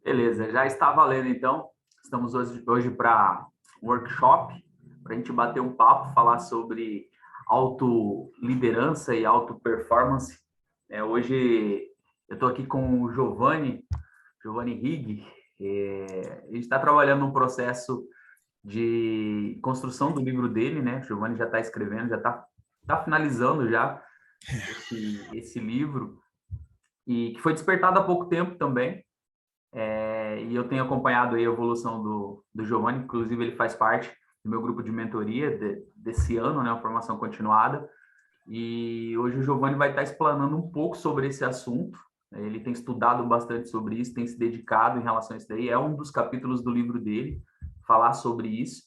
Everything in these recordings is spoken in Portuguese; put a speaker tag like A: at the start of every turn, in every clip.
A: Beleza, já está valendo então. Estamos hoje para um workshop, para a gente bater um papo, falar sobre autoliderança e auto-performance. Hoje eu estou aqui com o Giovanni Rigg. A gente está trabalhando num processo de construção do livro dele, né? O Giovanni já está escrevendo, já está finalizando já esse livro, e que foi despertado há pouco tempo também. E eu tenho acompanhado aí a evolução do Giovanni, inclusive ele faz parte do meu grupo de mentoria desse ano, né, uma formação continuada, e hoje o Giovanni vai estar explanando um pouco sobre esse assunto. Ele tem estudado bastante sobre isso, tem se dedicado em relação a isso daí, é um dos capítulos do livro dele, falar sobre isso,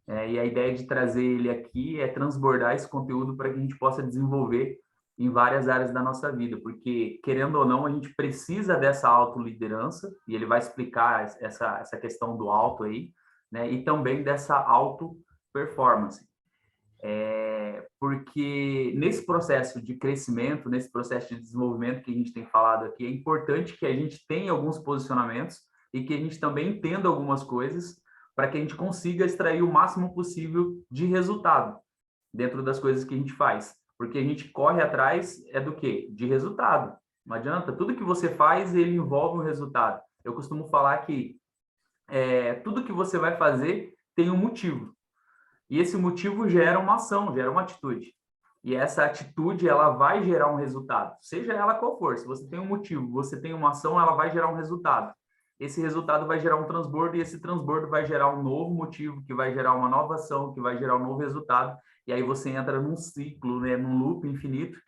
A: e a ideia de trazer ele aqui é transbordar esse conteúdo para que a gente possa desenvolver em várias áreas da nossa vida, porque, querendo ou não, a gente precisa dessa autoliderança, e ele vai explicar essa questão do auto aí, né, e também dessa auto-performance. Porque nesse processo de crescimento, nesse processo de desenvolvimento que a gente tem falado aqui, é importante que a gente tenha alguns posicionamentos e que a gente também entenda algumas coisas para que a gente consiga extrair o máximo possível de resultado dentro das coisas que a gente faz. Porque a gente corre atrás do quê? De resultado. Não adianta, tudo que você faz, ele envolve um resultado. Eu costumo falar que tudo que você vai fazer tem um motivo. E esse motivo gera uma ação, gera uma atitude. E essa atitude, ela vai gerar um resultado, seja ela qual for. Se você tem um motivo, você tem uma ação, ela vai gerar um resultado. Esse resultado vai gerar um transbordo, e esse transbordo vai gerar um novo motivo, que vai gerar uma nova ação, que vai gerar um novo resultado. E aí você entra num ciclo, né, num loop infinito,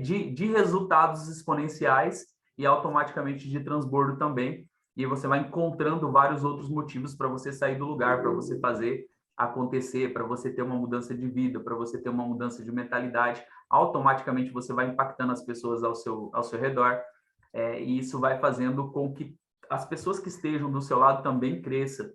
A: de resultados exponenciais e automaticamente de transbordo também. E você vai encontrando vários outros motivos para você sair do lugar, para você fazer acontecer, para você ter uma mudança de vida, para você ter uma mudança de mentalidade. Automaticamente você vai impactando as pessoas ao seu redor, e isso vai fazendo com que as pessoas que estejam do seu lado também cresçam.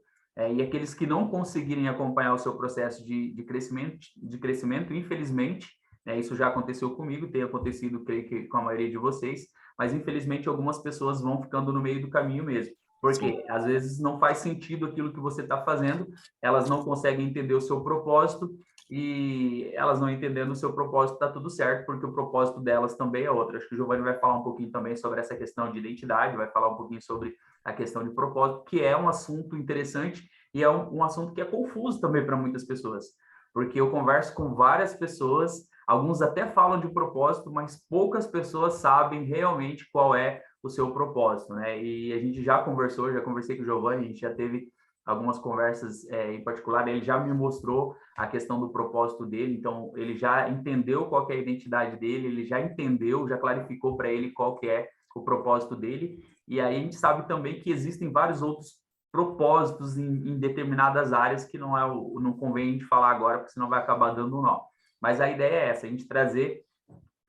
A: E aqueles que não conseguirem acompanhar o seu processo de crescimento, infelizmente, isso já aconteceu comigo, tem acontecido, creio que com a maioria de vocês, mas infelizmente algumas pessoas vão ficando no meio do caminho mesmo. Porque às vezes não faz sentido aquilo que você está fazendo, elas não conseguem entender o seu propósito, e elas não entendendo o seu propósito, está tudo certo, porque o propósito delas também é outro. Acho que o Giovanni vai falar um pouquinho também sobre essa questão de identidade, vai falar um pouquinho sobre a questão de propósito, que é um assunto interessante e é um assunto que é confuso também para muitas pessoas, porque eu converso com várias pessoas, alguns até falam de propósito, mas poucas pessoas sabem realmente qual é o seu propósito, né? E a gente já conversei com o Giovanni, a gente já teve algumas conversas, em particular, ele já me mostrou a questão do propósito dele, então ele já entendeu qual que é a identidade dele, ele já entendeu, já clarificou para ele qual que é o propósito dele, e aí a gente sabe também que existem vários outros propósitos em determinadas áreas que não convém a gente falar agora, porque senão vai acabar dando um nó. Mas a ideia é essa, a gente trazer,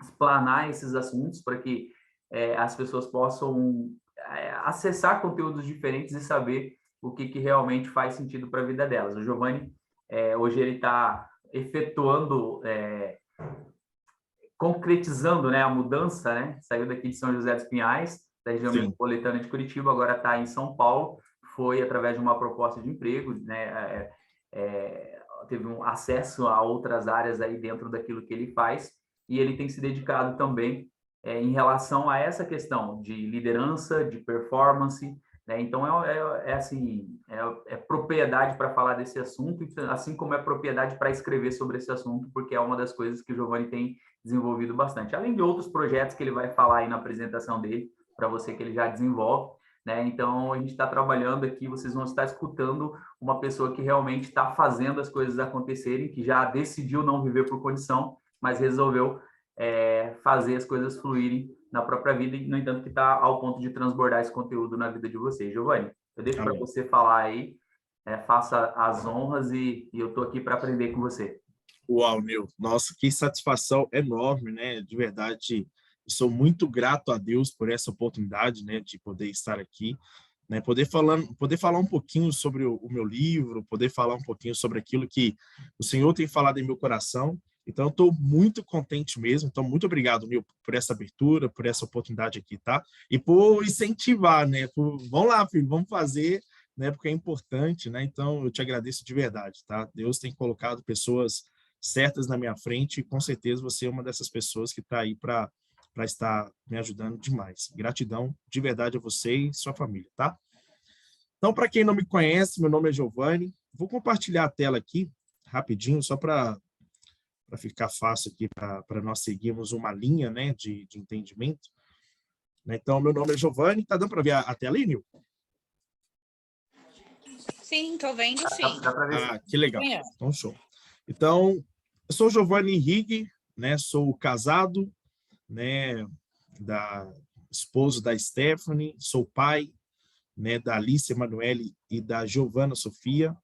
A: explanar esses assuntos para que as pessoas possam acessar conteúdos diferentes e saber o que realmente faz sentido para a vida delas. O Giovanni, hoje ele está efetuando, concretizando, né, a mudança, né? Saiu daqui de São José dos Pinhais, da região metropolitana de Curitiba, agora está em São Paulo, foi através de uma proposta de emprego, né? Teve um acesso a outras áreas aí dentro daquilo que ele faz, e ele tem se dedicado também em relação a essa questão de liderança, de performance, né? Então, assim, propriedade para falar desse assunto, assim como é propriedade para escrever sobre esse assunto, porque é uma das coisas que o Giovanni tem desenvolvido bastante, além de outros projetos que ele vai falar aí na apresentação dele, para você, que ele já desenvolve, né? Então, a gente está trabalhando aqui, vocês vão estar escutando uma pessoa que realmente está fazendo as coisas acontecerem, que já decidiu não viver por condição, mas resolveu fazer as coisas fluírem na própria vida, e, no entanto, que está ao ponto de transbordar esse conteúdo na vida de vocês. Giovanni, eu deixo para você falar aí, faça as honras, e eu estou aqui para aprender com você.
B: Uau, meu, nossa, que satisfação enorme, né? De verdade, sou muito grato a Deus por essa oportunidade, né, de poder estar aqui, né, poder falar um pouquinho sobre o meu livro, poder falar um pouquinho sobre aquilo que o Senhor tem falado em meu coração. Então, eu estou muito contente mesmo. Então, muito obrigado, Nil, por essa abertura, por essa oportunidade aqui, tá? E por incentivar, né? Vamos lá, filho, vamos fazer, né? Porque é importante, né? Então, eu te agradeço de verdade, tá? Deus tem colocado pessoas certas na minha frente e, com certeza, você é uma dessas pessoas que está aí para estar me ajudando demais. Gratidão de verdade a você e sua família, tá? Então, para quem não me conhece, meu nome é Giovanni. Vou compartilhar a tela aqui, rapidinho, só para ficar fácil aqui, para nós seguirmos uma linha, né, de entendimento. Então, meu nome é Giovanni. Está dando para ver a tela aí, Nil?
C: Sim, estou vendo, sim.
A: Dá para ver.
B: Ah, que legal. Então, show. Então, eu sou Giovanni Henrique, né, sou casado, né, esposo da Stephanie, sou pai, né, da Alice Emanuele e da Giovana Sofia,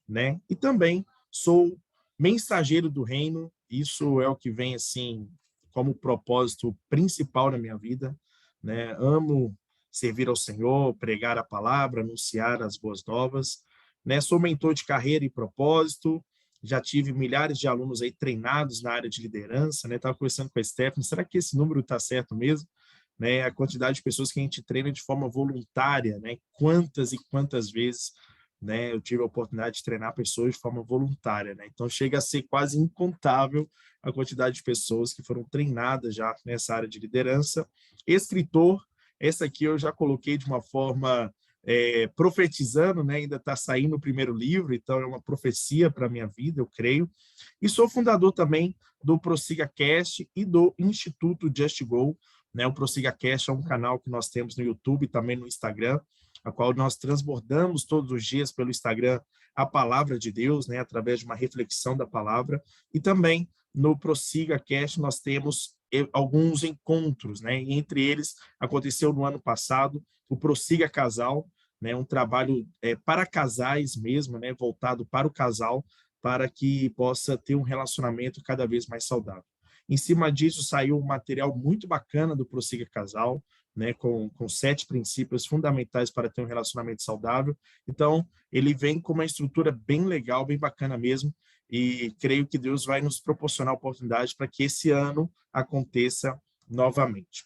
B: né, e também sou mensageiro do reino. Isso é o que vem assim como propósito principal na minha vida, né? Amo servir ao Senhor, pregar a palavra, anunciar as boas novas, né? Sou mentor de carreira e propósito. Já tive milhares de alunos aí treinados na área de liderança, né? Estava conversando com a Stephanie, será que esse número está certo mesmo? Né? A quantidade de pessoas que a gente treina de forma voluntária, né? Quantas e quantas vezes, né, eu tive a oportunidade de treinar pessoas de forma voluntária, né? Então chega a ser quase incontável a quantidade de pessoas que foram treinadas já nessa área de liderança. Escritor, essa aqui eu já coloquei de uma forma profetizando, né? Ainda está saindo o primeiro livro, então é uma profecia para a minha vida, eu creio. E sou fundador também do Prossiga Cast e do Instituto Just Go, né? O Prossiga Cast é um canal que nós temos no YouTube e também no Instagram, a qual nós transbordamos todos os dias pelo Instagram a palavra de Deus, né, através de uma reflexão da palavra. E também no Prossiga Cast nós temos alguns encontros, né, e entre eles aconteceu no ano passado o Prossiga Casal, né, um trabalho para casais mesmo, né, voltado para o casal, para que possa ter um relacionamento cada vez mais saudável. Em cima disso saiu um material muito bacana do Prossiga Casal, né, com 7 princípios fundamentais para ter um relacionamento saudável. Então, ele vem com uma estrutura bem legal, bem bacana mesmo, e creio que Deus vai nos proporcionar a oportunidade para que esse ano aconteça novamente.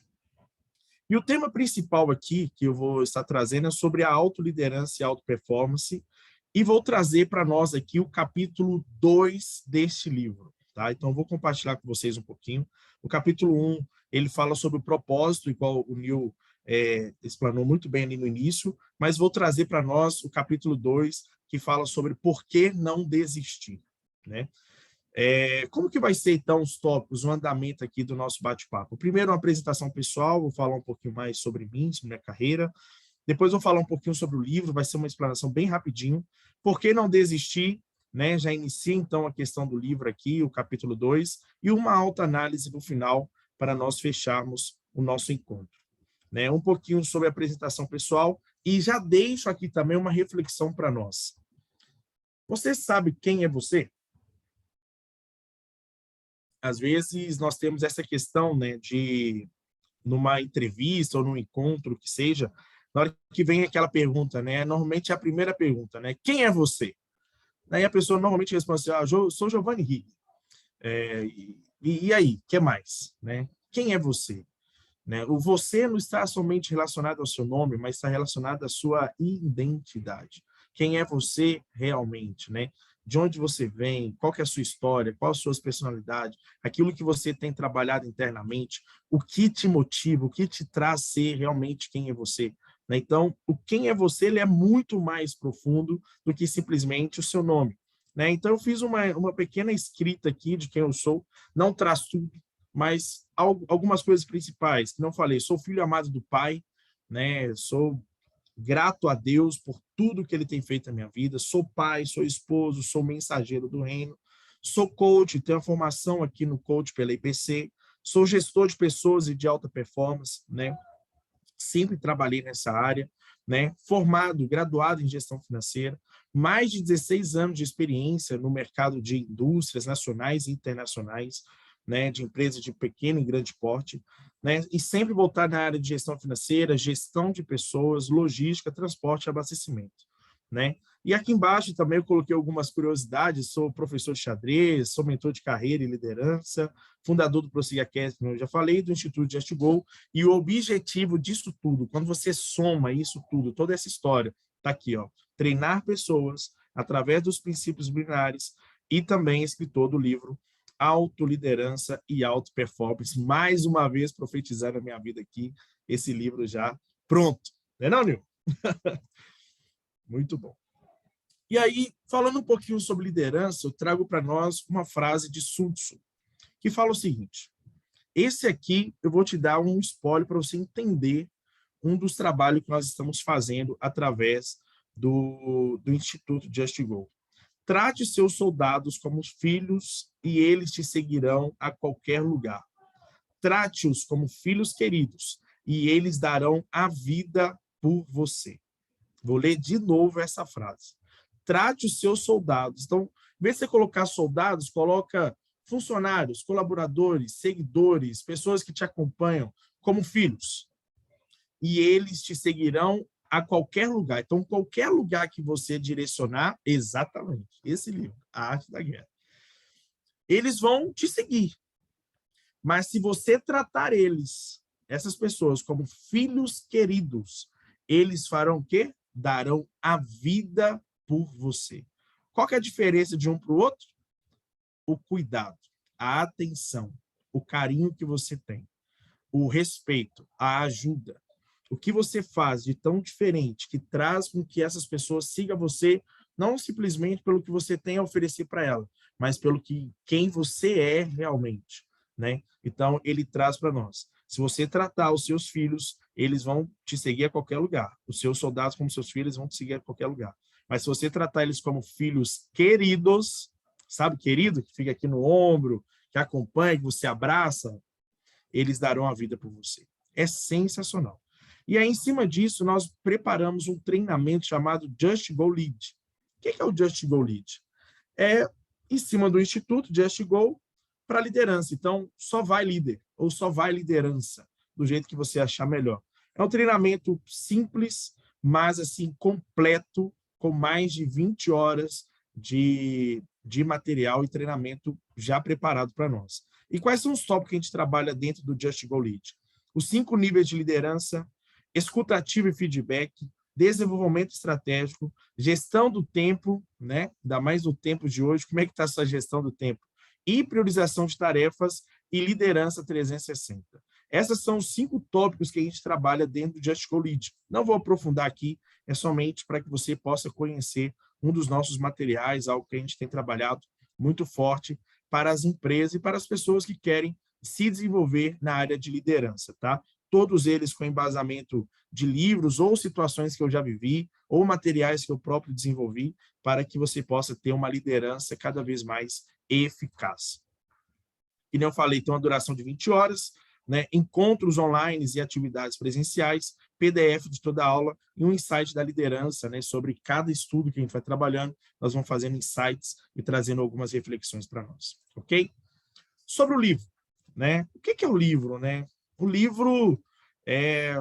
B: E o tema principal aqui que eu vou estar trazendo é sobre a autoliderança e auto-performance, e vou trazer para nós aqui o capítulo 2 deste livro. Tá? Então, vou compartilhar com vocês um pouquinho. O capítulo 1, ele fala sobre o propósito, igual o Neil explanou muito bem ali no início, mas vou trazer para nós o capítulo 2, que fala sobre por que não desistir. Né? Como que vai ser, então, os tópicos, o andamento aqui do nosso bate-papo? Primeiro, uma apresentação pessoal, vou falar um pouquinho mais sobre mim, sobre minha carreira. Depois, vou falar um pouquinho sobre o livro, vai ser uma explanação bem rapidinho. Por que não desistir? Né? Já inicia, então, a questão do livro aqui, o capítulo 2, e uma autoanálise no final, para nós fecharmos o nosso encontro. Né? Um pouquinho sobre a apresentação pessoal, e já deixo aqui também uma reflexão para nós. Você sabe quem é você? Às vezes nós temos essa questão, né, de numa entrevista ou num encontro que seja, na hora que vem aquela pergunta, né, normalmente é a primeira pergunta, né, quem é você? Aí a pessoa normalmente responde assim, sou Giovanni Henrique. E aí, o que mais? Né? Quem é você? Né? O você não está somente relacionado ao seu nome, mas está relacionado à sua identidade. Quem é você realmente, né? De onde você vem, qual que é a sua história, qual a sua personalidade, aquilo que você tem trabalhado internamente, o que te motiva, o que te traz ser realmente quem é você. Né? Então, o quem é você, ele é muito mais profundo do que simplesmente o seu nome. Né? Então, eu fiz uma pequena escrita aqui de quem eu sou, não traz tudo, mas algumas coisas principais que não falei. Sou filho amado do Pai, né? Sou grato a Deus por tudo que Ele tem feito na minha vida. Sou pai, sou esposo, sou mensageiro do reino. Sou coach, tenho a formação aqui no coach pela IPC. Sou gestor de pessoas e de alta performance, né? Sempre trabalhei nessa área, né? Formado, graduado em gestão financeira, mais de 16 anos de experiência no mercado de indústrias nacionais e internacionais, né, de empresas de pequeno e grande porte, né, e sempre voltar na área de gestão financeira, gestão de pessoas, logística, transporte e abastecimento. Né? E aqui embaixo também eu coloquei algumas curiosidades. Sou professor de xadrez, sou mentor de carreira e liderança, fundador do Prossiga Cast, como eu já falei, do Instituto Just Go. E o objetivo disso tudo, quando você soma isso tudo, toda essa história, está aqui, ó, treinar pessoas através dos princípios binares e também escritor do livro Autoliderança e Auto-Performance. Mais uma vez profetizando a minha vida aqui, esse livro já pronto. Não é não, Nil? Muito bom. E aí, falando um pouquinho sobre liderança, eu trago para nós uma frase de Sun Tzu, que fala o seguinte: esse aqui eu vou te dar um spoiler para você entender um dos trabalhos que nós estamos fazendo através do Instituto Just Go. Trate seus soldados como filhos e eles te seguirão a qualquer lugar. Trate-os como filhos queridos e eles darão a vida por você. Vou ler de novo essa frase. Trate os seus soldados. Então, em vez de você colocar soldados, coloca funcionários, colaboradores, seguidores, pessoas que te acompanham como filhos. E eles te seguirão a qualquer lugar. Então, qualquer lugar que você direcionar, exatamente, esse livro, A Arte da Guerra, eles vão te seguir. Mas se você tratar eles, essas pessoas, como filhos queridos, eles farão o quê? Darão a vida por você. Qual que é a diferença de um para o outro? O cuidado, a atenção, o carinho que você tem, o respeito, a ajuda. O que você faz de tão diferente que traz com que essas pessoas sigam você, não simplesmente pelo que você tem a oferecer para ela, mas pelo que quem você é realmente, né? Então, ele traz para nós. Se você tratar os seus filhos, eles vão te seguir a qualquer lugar. Os seus soldados, como seus filhos, vão te seguir a qualquer lugar. Mas se você tratar eles como filhos queridos, sabe, querido, que fica aqui no ombro, que acompanha, que você abraça, eles darão a vida por você. É sensacional. E aí, em cima disso, nós preparamos um treinamento chamado Just Go Lead. O que é o Just Go Lead? É em cima do Instituto Just Go para liderança. Então, só vai líder, ou só vai liderança, do jeito que você achar melhor. É um treinamento simples, mas assim, completo, com mais de 20 horas de material e treinamento já preparado para nós. E quais são os tópicos que a gente trabalha dentro do Just Go Lead? Os 5 níveis de liderança, escuta ativa e feedback, desenvolvimento estratégico, gestão do tempo, né? Ainda mais no tempo de hoje, como é que está essa gestão do tempo? E priorização de tarefas e liderança 360. Essas são os 5 tópicos que a gente trabalha dentro do Just Go Lead. Não vou aprofundar aqui, é somente para que você possa conhecer um dos nossos materiais, algo que a gente tem trabalhado muito forte para as empresas e para as pessoas que querem se desenvolver na área de liderança, tá? Todos eles com embasamento de livros ou situações que eu já vivi, ou materiais que eu próprio desenvolvi, para que você possa ter uma liderança cada vez mais eficaz. E nem eu falei, tem uma duração de 20 horas, né? Encontros online e atividades presenciais, PDF de toda a aula e um insight da liderança, né? Sobre cada estudo que a gente vai trabalhando, nós vamos fazendo insights e trazendo algumas reflexões para nós, ok? Sobre o livro, né? O que é o livro, né? O livro é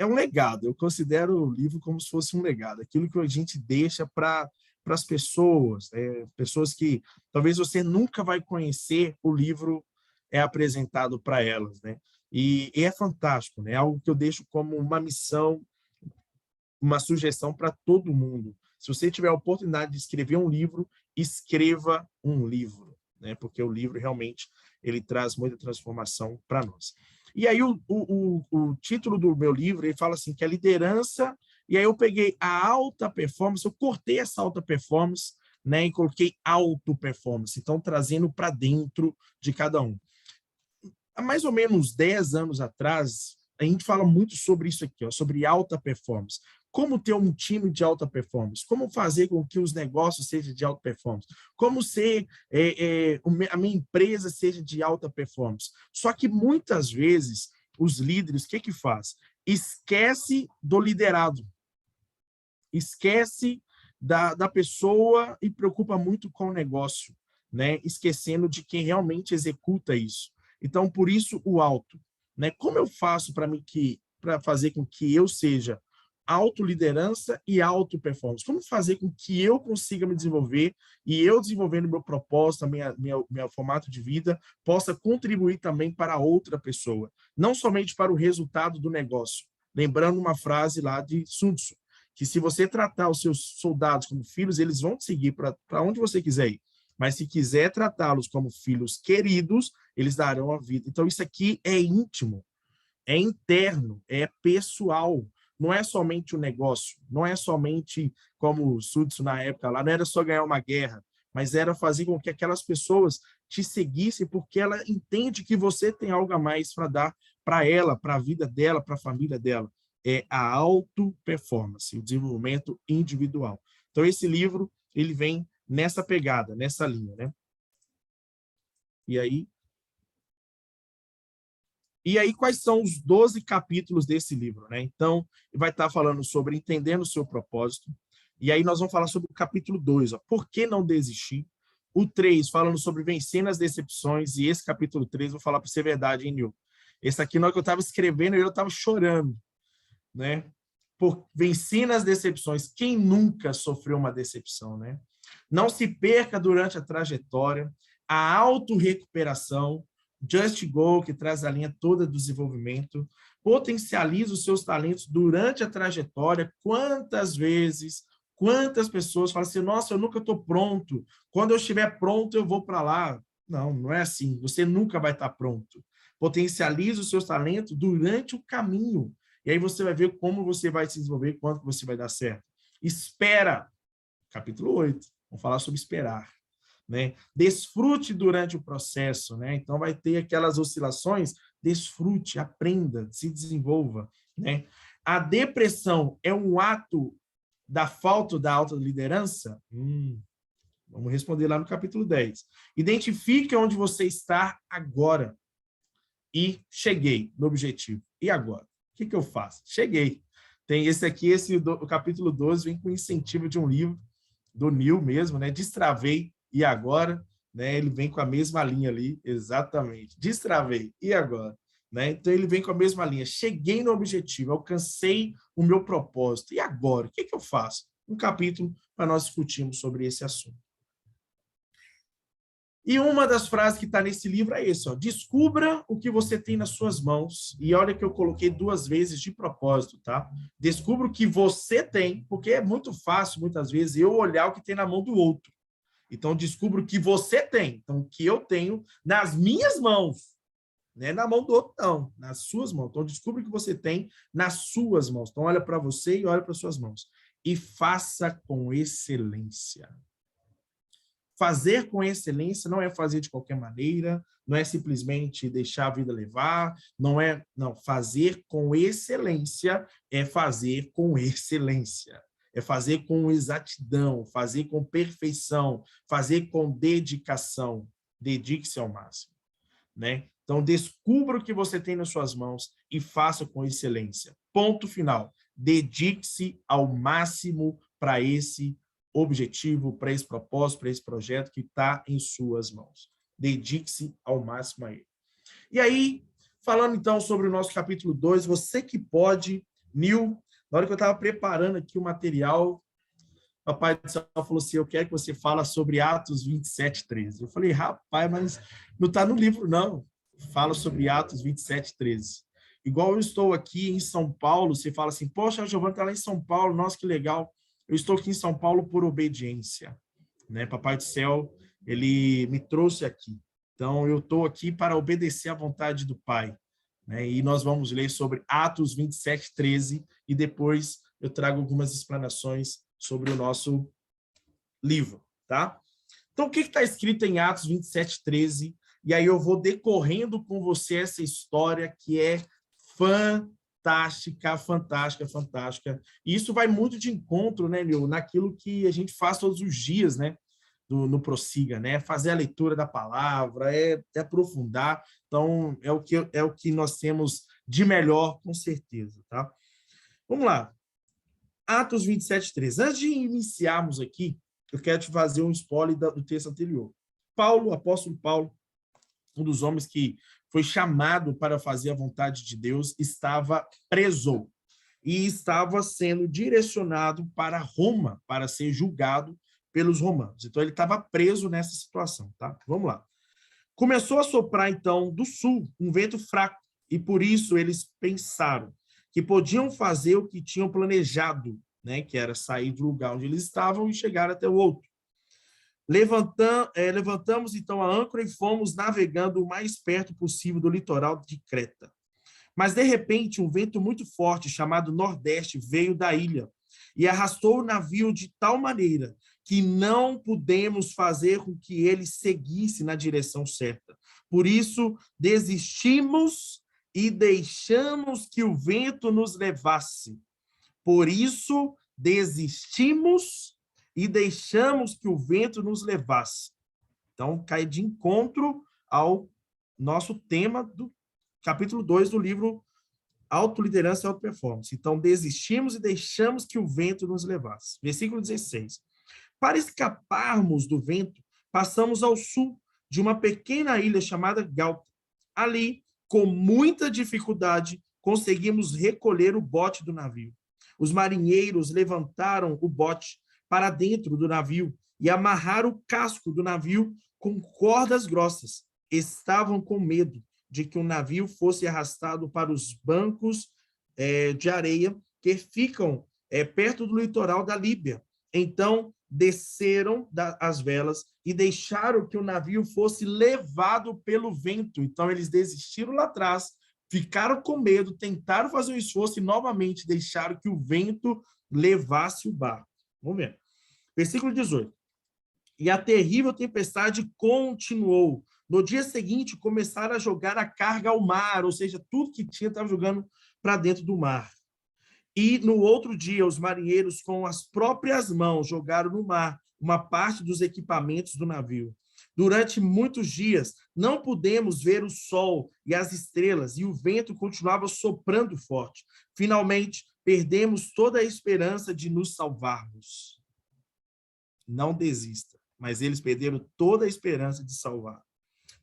B: um legado. Eu considero o livro como se fosse um legado, aquilo que a gente deixa para as pessoas, pessoas que talvez você nunca vai conhecer, o livro é apresentado para elas, né? E é fantástico, né? É algo que eu deixo como uma missão, uma sugestão para todo mundo. Se você tiver a oportunidade de escrever um livro, escreva um livro, né? Porque o livro realmente ele traz muita transformação para nós. E aí o título do meu livro, ele fala assim, que a liderança, e aí eu peguei a alta performance, eu cortei essa alta performance, né, e coloquei auto performance, então trazendo para dentro de cada um. Há mais ou menos 10 anos atrás, a gente fala muito sobre isso aqui, ó, sobre alta performance. Como ter um time de alta performance? Como fazer com que os negócios sejam de alta performance? Como ser a minha empresa seja de alta performance? Só que muitas vezes os líderes, o que faz? Esquece do liderado. Esquece da pessoa e preocupa muito com o negócio, né? Esquecendo de quem realmente executa isso. Então, por isso, o alto, né? Como eu faço para fazer com que eu seja autoliderança e auto-performance. Como fazer com que eu consiga me desenvolver e eu desenvolvendo meu propósito, meu formato de vida, possa contribuir também para outra pessoa, não somente para o resultado do negócio. Lembrando uma frase lá de Sun Tzu, que se você tratar os seus soldados como filhos, eles vão te seguir para onde você quiser ir. Mas se quiser tratá-los como filhos queridos, eles darão a vida. Então, isso aqui é íntimo, é interno, é pessoal. Não é somente o negócio, não é somente como o Sun Tzu na época lá, não era só ganhar uma guerra, mas era fazer com que aquelas pessoas te seguissem porque ela entende que você tem algo a mais para dar para ela, para a vida dela, para a família dela. É a auto-performance, o desenvolvimento individual. Então, esse livro, ele vem nessa pegada, nessa linha, né? E aí, quais são os 12 capítulos desse livro, né? Então, vai estar falando sobre entendendo o seu propósito. E aí nós vamos falar sobre o capítulo 2, ó, por que não desistir? O 3, falando sobre vencendo as decepções. E esse capítulo 3, vou falar para ser verdade, hein, Nil? Esse aqui, na hora que eu estava escrevendo, eu estava chorando, né? Por vencendo as decepções. Quem nunca sofreu uma decepção, né? Não se perca durante a trajetória. A autorrecuperação. Just Go, que traz a linha toda do desenvolvimento, potencializa os seus talentos durante a trajetória. Quantas vezes, quantas pessoas falam assim, nossa, eu nunca estou pronto, quando eu estiver pronto eu vou para lá. Não, não é assim, você nunca vai estar pronto. Potencializa os seus talentos durante o caminho, e aí você vai ver como você vai se desenvolver, quanto você vai dar certo. Espera, capítulo 8, vamos falar sobre esperar. Né? Desfrute durante o processo, né? Então vai ter aquelas oscilações, desfrute, aprenda, se desenvolva, né? A depressão é um ato da falta da autoliderança? Vamos responder lá no capítulo 10. Identifique onde você está agora. E cheguei no objetivo. E agora? O que eu faço? Cheguei. Tem esse aqui, o capítulo 12 vem com incentivo de um livro do Neil mesmo, né? Destravei. E agora, né, ele vem com a mesma linha ali, exatamente. Destravei, e agora? Né? Então, ele vem com a mesma linha. Cheguei no objetivo, alcancei o meu propósito. E agora? O que eu faço? Um capítulo para nós discutirmos sobre esse assunto. E uma das frases que está nesse livro é esse, ó, descubra o que você tem nas suas mãos. E olha que eu coloquei 2 vezes de propósito, tá? Descubra o que você tem, porque é muito fácil, muitas vezes, eu olhar o que tem na mão do outro. Então, descubra o que você tem. Então, o que eu tenho nas minhas mãos. Não é na mão do outro, não. Nas suas mãos. Então, descubra o que você tem nas suas mãos. Então, olha para você e olha para suas mãos. E faça com excelência. Fazer com excelência não é fazer de qualquer maneira, não é simplesmente deixar a vida levar, não, fazer com excelência é fazer com excelência. É fazer com exatidão, fazer com perfeição, fazer com dedicação. Dedique-se ao máximo, né? Então, descubra o que você tem nas suas mãos e faça com excelência. Ponto final. Dedique-se ao máximo para esse objetivo, para esse propósito, para esse projeto que está em suas mãos. Dedique-se ao máximo a ele. E aí, falando então sobre o nosso capítulo 2, você que pode, Nil, na hora que eu estava preparando aqui o material, o Papai do Céu falou assim, eu quero que você fale sobre Atos 27, 13. Eu falei, rapaz, mas não está no livro, não. Fala sobre Atos 27, 13. Igual eu estou aqui em São Paulo, você fala assim, poxa, o Giovanni está lá em São Paulo, nossa, que legal. Eu estou aqui em São Paulo por obediência. Né? Papai do Céu, ele me trouxe aqui. Então, eu estou aqui para obedecer à vontade do Pai. Né? E nós vamos ler sobre Atos 27, 13, e depois eu trago algumas explanações sobre o nosso livro, tá? Então, o que está escrito em Atos 27, 13? E aí eu vou decorrendo com você essa história que é fantástica, fantástica, fantástica. E isso vai muito de encontro, né, Leo, naquilo que a gente faz todos os dias, né? No Prossiga, né? Fazer a leitura da palavra, é aprofundar. Então, é o que nós temos de melhor, com certeza, tá? Vamos lá. Atos 27, 13. Antes de iniciarmos aqui, eu quero te fazer um spoiler do texto anterior. Paulo, apóstolo Paulo, um dos homens que foi chamado para fazer a vontade de Deus, estava preso. e estava sendo direcionado para Roma para ser julgado pelos romanos. Então, ele estava preso nessa situação, tá? Vamos lá. Começou a soprar, então, do sul, um vento fraco, e por isso eles pensaram que podiam fazer o que tinham planejado, né? Que era sair do lugar onde eles estavam e chegar até o outro. Levantamos, então, a âncora e fomos navegando o mais perto possível do litoral de Creta. Mas, de repente, um vento muito forte, chamado Nordeste, veio da ilha e arrastou o navio de tal maneira que não pudemos fazer com que ele seguisse na direção certa. Por isso, desistimos e deixamos que o vento nos levasse. Por isso, desistimos e deixamos que o vento nos levasse. Então, cai de encontro ao nosso tema do capítulo 2 do livro Autoliderança e Autoperformance. Então, desistimos e deixamos que o vento nos levasse. Versículo 16. Para escaparmos do vento, passamos ao sul de uma pequena ilha chamada Galta. Ali, com muita dificuldade, conseguimos recolher o bote do navio. Os marinheiros levantaram o bote para dentro do navio e amarraram o casco do navio com cordas grossas. Estavam com medo de que o navio fosse arrastado para os bancos de areia que ficam perto do litoral da Líbia. Então, desceram as velas e deixaram que o navio fosse levado pelo vento. Então, eles desistiram lá atrás, ficaram com medo, tentaram fazer um esforço e, novamente, deixaram que o vento levasse o barco. Vamos ver. Versículo 18. E a terrível tempestade continuou. No dia seguinte, começaram a jogar a carga ao mar, ou seja, tudo que tinha estava jogando para dentro do mar. E no outro dia, os marinheiros, com as próprias mãos, jogaram no mar uma parte dos equipamentos do navio. Durante muitos dias, não pudemos ver o sol e as estrelas, e o vento continuava soprando forte. Finalmente, perdemos toda a esperança de nos salvarmos. Não desista, mas eles perderam toda a esperança de salvar.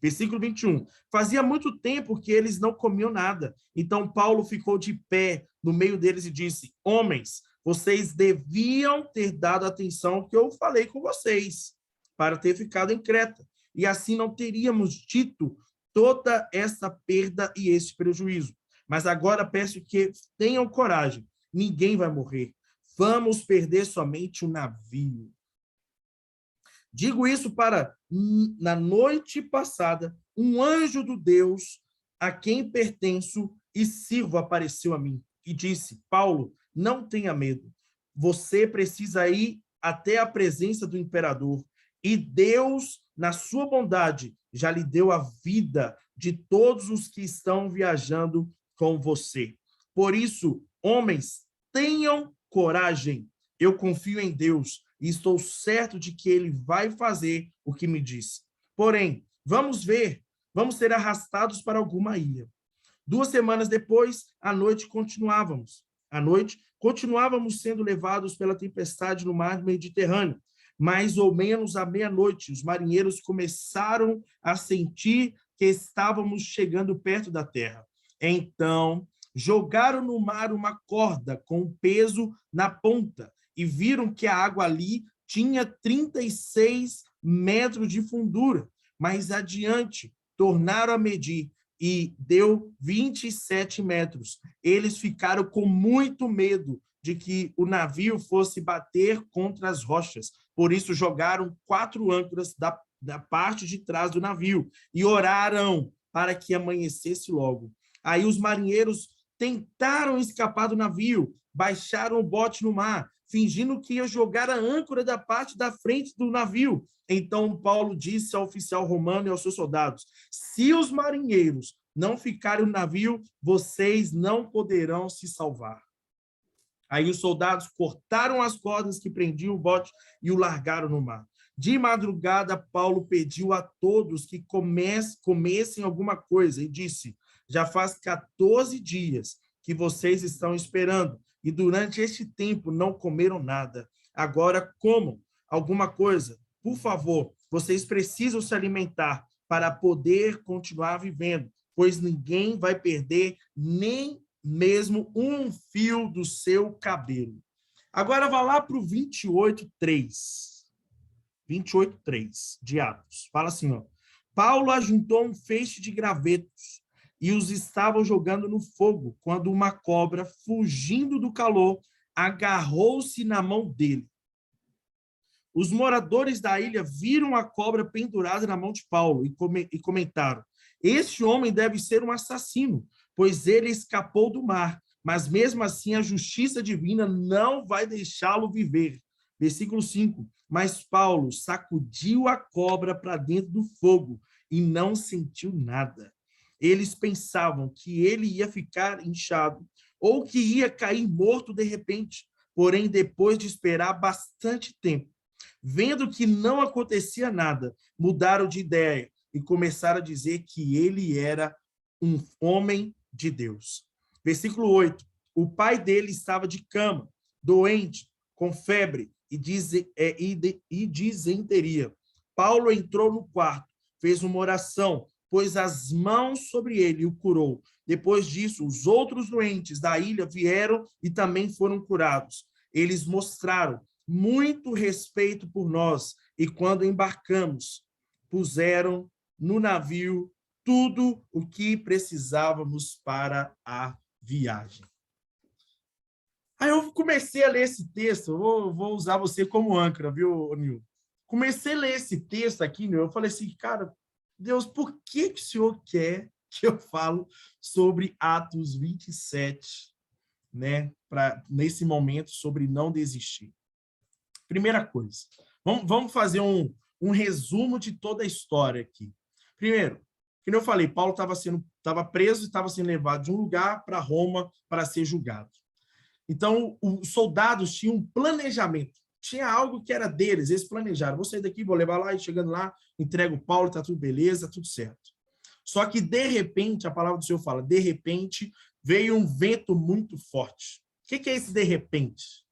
B: Versículo 21. Fazia muito tempo que eles não comiam nada. Então Paulo ficou de pé no meio deles e disse: homens, vocês deviam ter dado atenção ao que eu falei com vocês, para ter ficado em Creta. E assim não teríamos dito toda essa perda e esse prejuízo. Mas agora peço que tenham coragem. Ninguém vai morrer. Vamos perder somente o navio. Digo isso para, na noite passada, um anjo do Deus a quem pertenço e sirvo apareceu a mim e disse: Paulo, não tenha medo. Você precisa ir até a presença do imperador e Deus, na sua bondade, já lhe deu a vida de todos os que estão viajando com você. Por isso, homens, tenham coragem. Eu confio em Deus e estou certo de que ele vai fazer o que me disse. Porém, vamos ser arrastados para alguma ilha. 2 semanas depois, à noite continuávamos sendo levados pela tempestade no mar Mediterrâneo. Mais ou menos à meia-noite, os marinheiros começaram a sentir que estávamos chegando perto da terra. Então, jogaram no mar uma corda com peso na ponta e viram que a água ali tinha 36 metros de fundura. Mais adiante, tornaram a medir e deu 27 metros. Eles ficaram com muito medo de que o navio fosse bater contra as rochas. Por isso, jogaram 4 âncoras da parte de trás do navio e oraram para que amanhecesse logo. Aí os marinheiros tentaram escapar do navio, baixaram o bote no mar, fingindo que ia jogar a âncora da parte da frente do navio. Então Paulo disse ao oficial romano e aos seus soldados: se os marinheiros não ficarem no navio, vocês não poderão se salvar. Aí os soldados cortaram as cordas que prendiam o bote e o largaram no mar. De madrugada, Paulo pediu a todos que comessem alguma coisa e disse: já faz 14 dias que vocês estão esperando e durante este tempo não comeram nada. Agora comam alguma coisa. Por favor, vocês precisam se alimentar para poder continuar vivendo, pois ninguém vai perder nem mesmo um fio do seu cabelo. Agora vá lá para o 28:3. 28:3 de Atos. Fala assim, ó. Paulo ajuntou um feixe de gravetos e os estavam jogando no fogo, quando uma cobra, fugindo do calor, agarrou-se na mão dele. Os moradores da ilha viram a cobra pendurada na mão de Paulo e comentaram: este homem deve ser um assassino, pois ele escapou do mar, mas mesmo assim a justiça divina não vai deixá-lo viver. Versículo 5. Mas Paulo sacudiu a cobra para dentro do fogo e não sentiu nada. Eles pensavam que ele ia ficar inchado ou que ia cair morto de repente, porém, depois de esperar bastante tempo, vendo que não acontecia nada, mudaram de ideia e começaram a dizer que ele era um homem de Deus. Versículo 8. O pai dele estava de cama, doente, com febre e disenteria. Paulo entrou no quarto, fez uma oração, pôs as mãos sobre ele e o curou. Depois disso, os outros doentes da ilha vieram e também foram curados. Eles mostraram muito respeito por nós e, quando embarcamos, puseram no navio tudo o que precisávamos para a viagem. Aí eu comecei a ler esse texto, eu vou usar você como âncora, viu, Nil? Comecei a ler esse texto aqui, Nil, eu falei assim, cara, Deus, por que o Senhor quer que eu falo sobre Atos 27, né, nesse momento, sobre não desistir? Primeira coisa, vamos fazer um resumo de toda a história aqui. Primeiro, como eu falei, Paulo estava preso e estava sendo levado de um lugar para Roma para ser julgado. Então, os soldados tinham um planejamento, tinha algo que era deles, eles planejaram, vou sair daqui, vou levar lá, e chegando lá, entrego o Paulo, está tudo beleza, tudo certo. Só que, de repente, a palavra do Senhor fala, de repente, veio um vento muito forte. O que é esse de repente?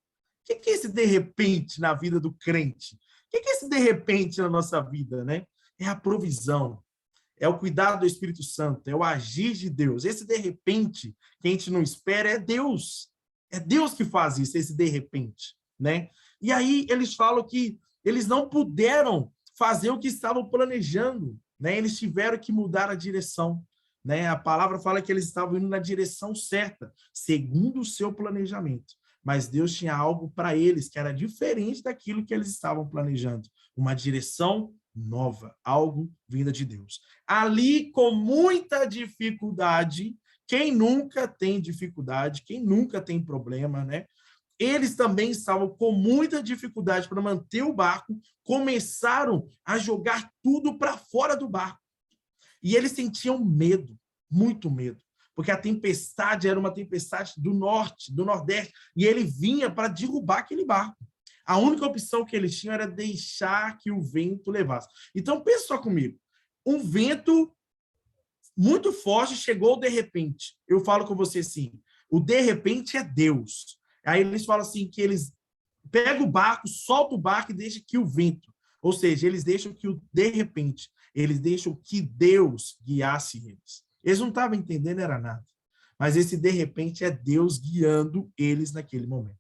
B: O que é esse de repente na vida do crente? O que é esse de repente na nossa vida, né? É a provisão, é o cuidado do Espírito Santo, é o agir de Deus. Esse de repente que a gente não espera é Deus. É Deus que faz isso, esse de repente, né? E aí eles falam que eles não puderam fazer o que estavam planejando, né? Eles tiveram que mudar a direção, né? A palavra fala que eles estavam indo na direção certa, segundo o seu planejamento. Mas Deus tinha algo para eles que era diferente daquilo que eles estavam planejando. Uma direção nova, algo vinda de Deus. Ali, com muita dificuldade, quem nunca tem dificuldade, quem nunca tem problema, né? Eles também estavam com muita dificuldade para manter o barco, começaram a jogar tudo para fora do barco. E eles sentiam medo, muito medo, porque a tempestade era uma tempestade do norte, do nordeste, e ele vinha para derrubar aquele barco. A única opção que eles tinham era deixar que o vento levasse. Então, pensa só comigo, um vento muito forte chegou de repente. Eu falo com você assim, o de repente é Deus. Aí eles falam assim, que eles pegam o barco, soltam o barco e deixam que o vento, ou seja, eles deixam que o de repente, eles deixam que Deus guiasse eles. Eles não estavam entendendo, era nada. Mas esse de repente é Deus guiando eles naquele momento.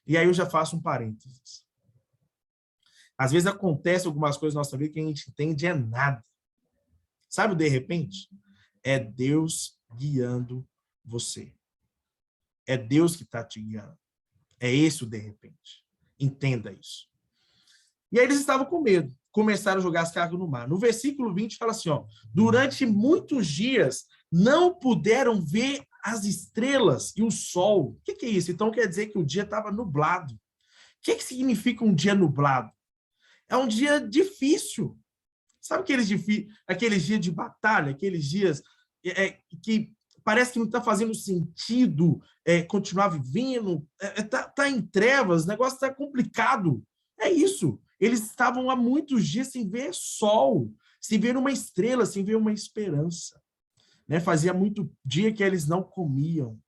B: E aí eu já faço um parênteses. Às vezes acontece algumas coisas na nossa vida que a gente entende é nada. Sabe o de repente? É Deus guiando você. É Deus que está te guiando. É esse o de repente. Entenda isso. E aí eles estavam com medo. Começaram a jogar as cargas no mar. No versículo 20 fala assim, ó, durante muitos dias não puderam ver as estrelas e o sol. O que é isso? Então quer dizer que o dia estava nublado. O que significa um dia nublado? É um dia difícil. Sabe aqueles dias de batalha, aqueles dias que parece que não está fazendo sentido continuar vivendo, tá em trevas, o negócio está complicado. É isso. Eles estavam há muitos dias sem ver sol, sem ver uma estrela, sem ver uma esperança. Né? Fazia muito dia que eles não comiam.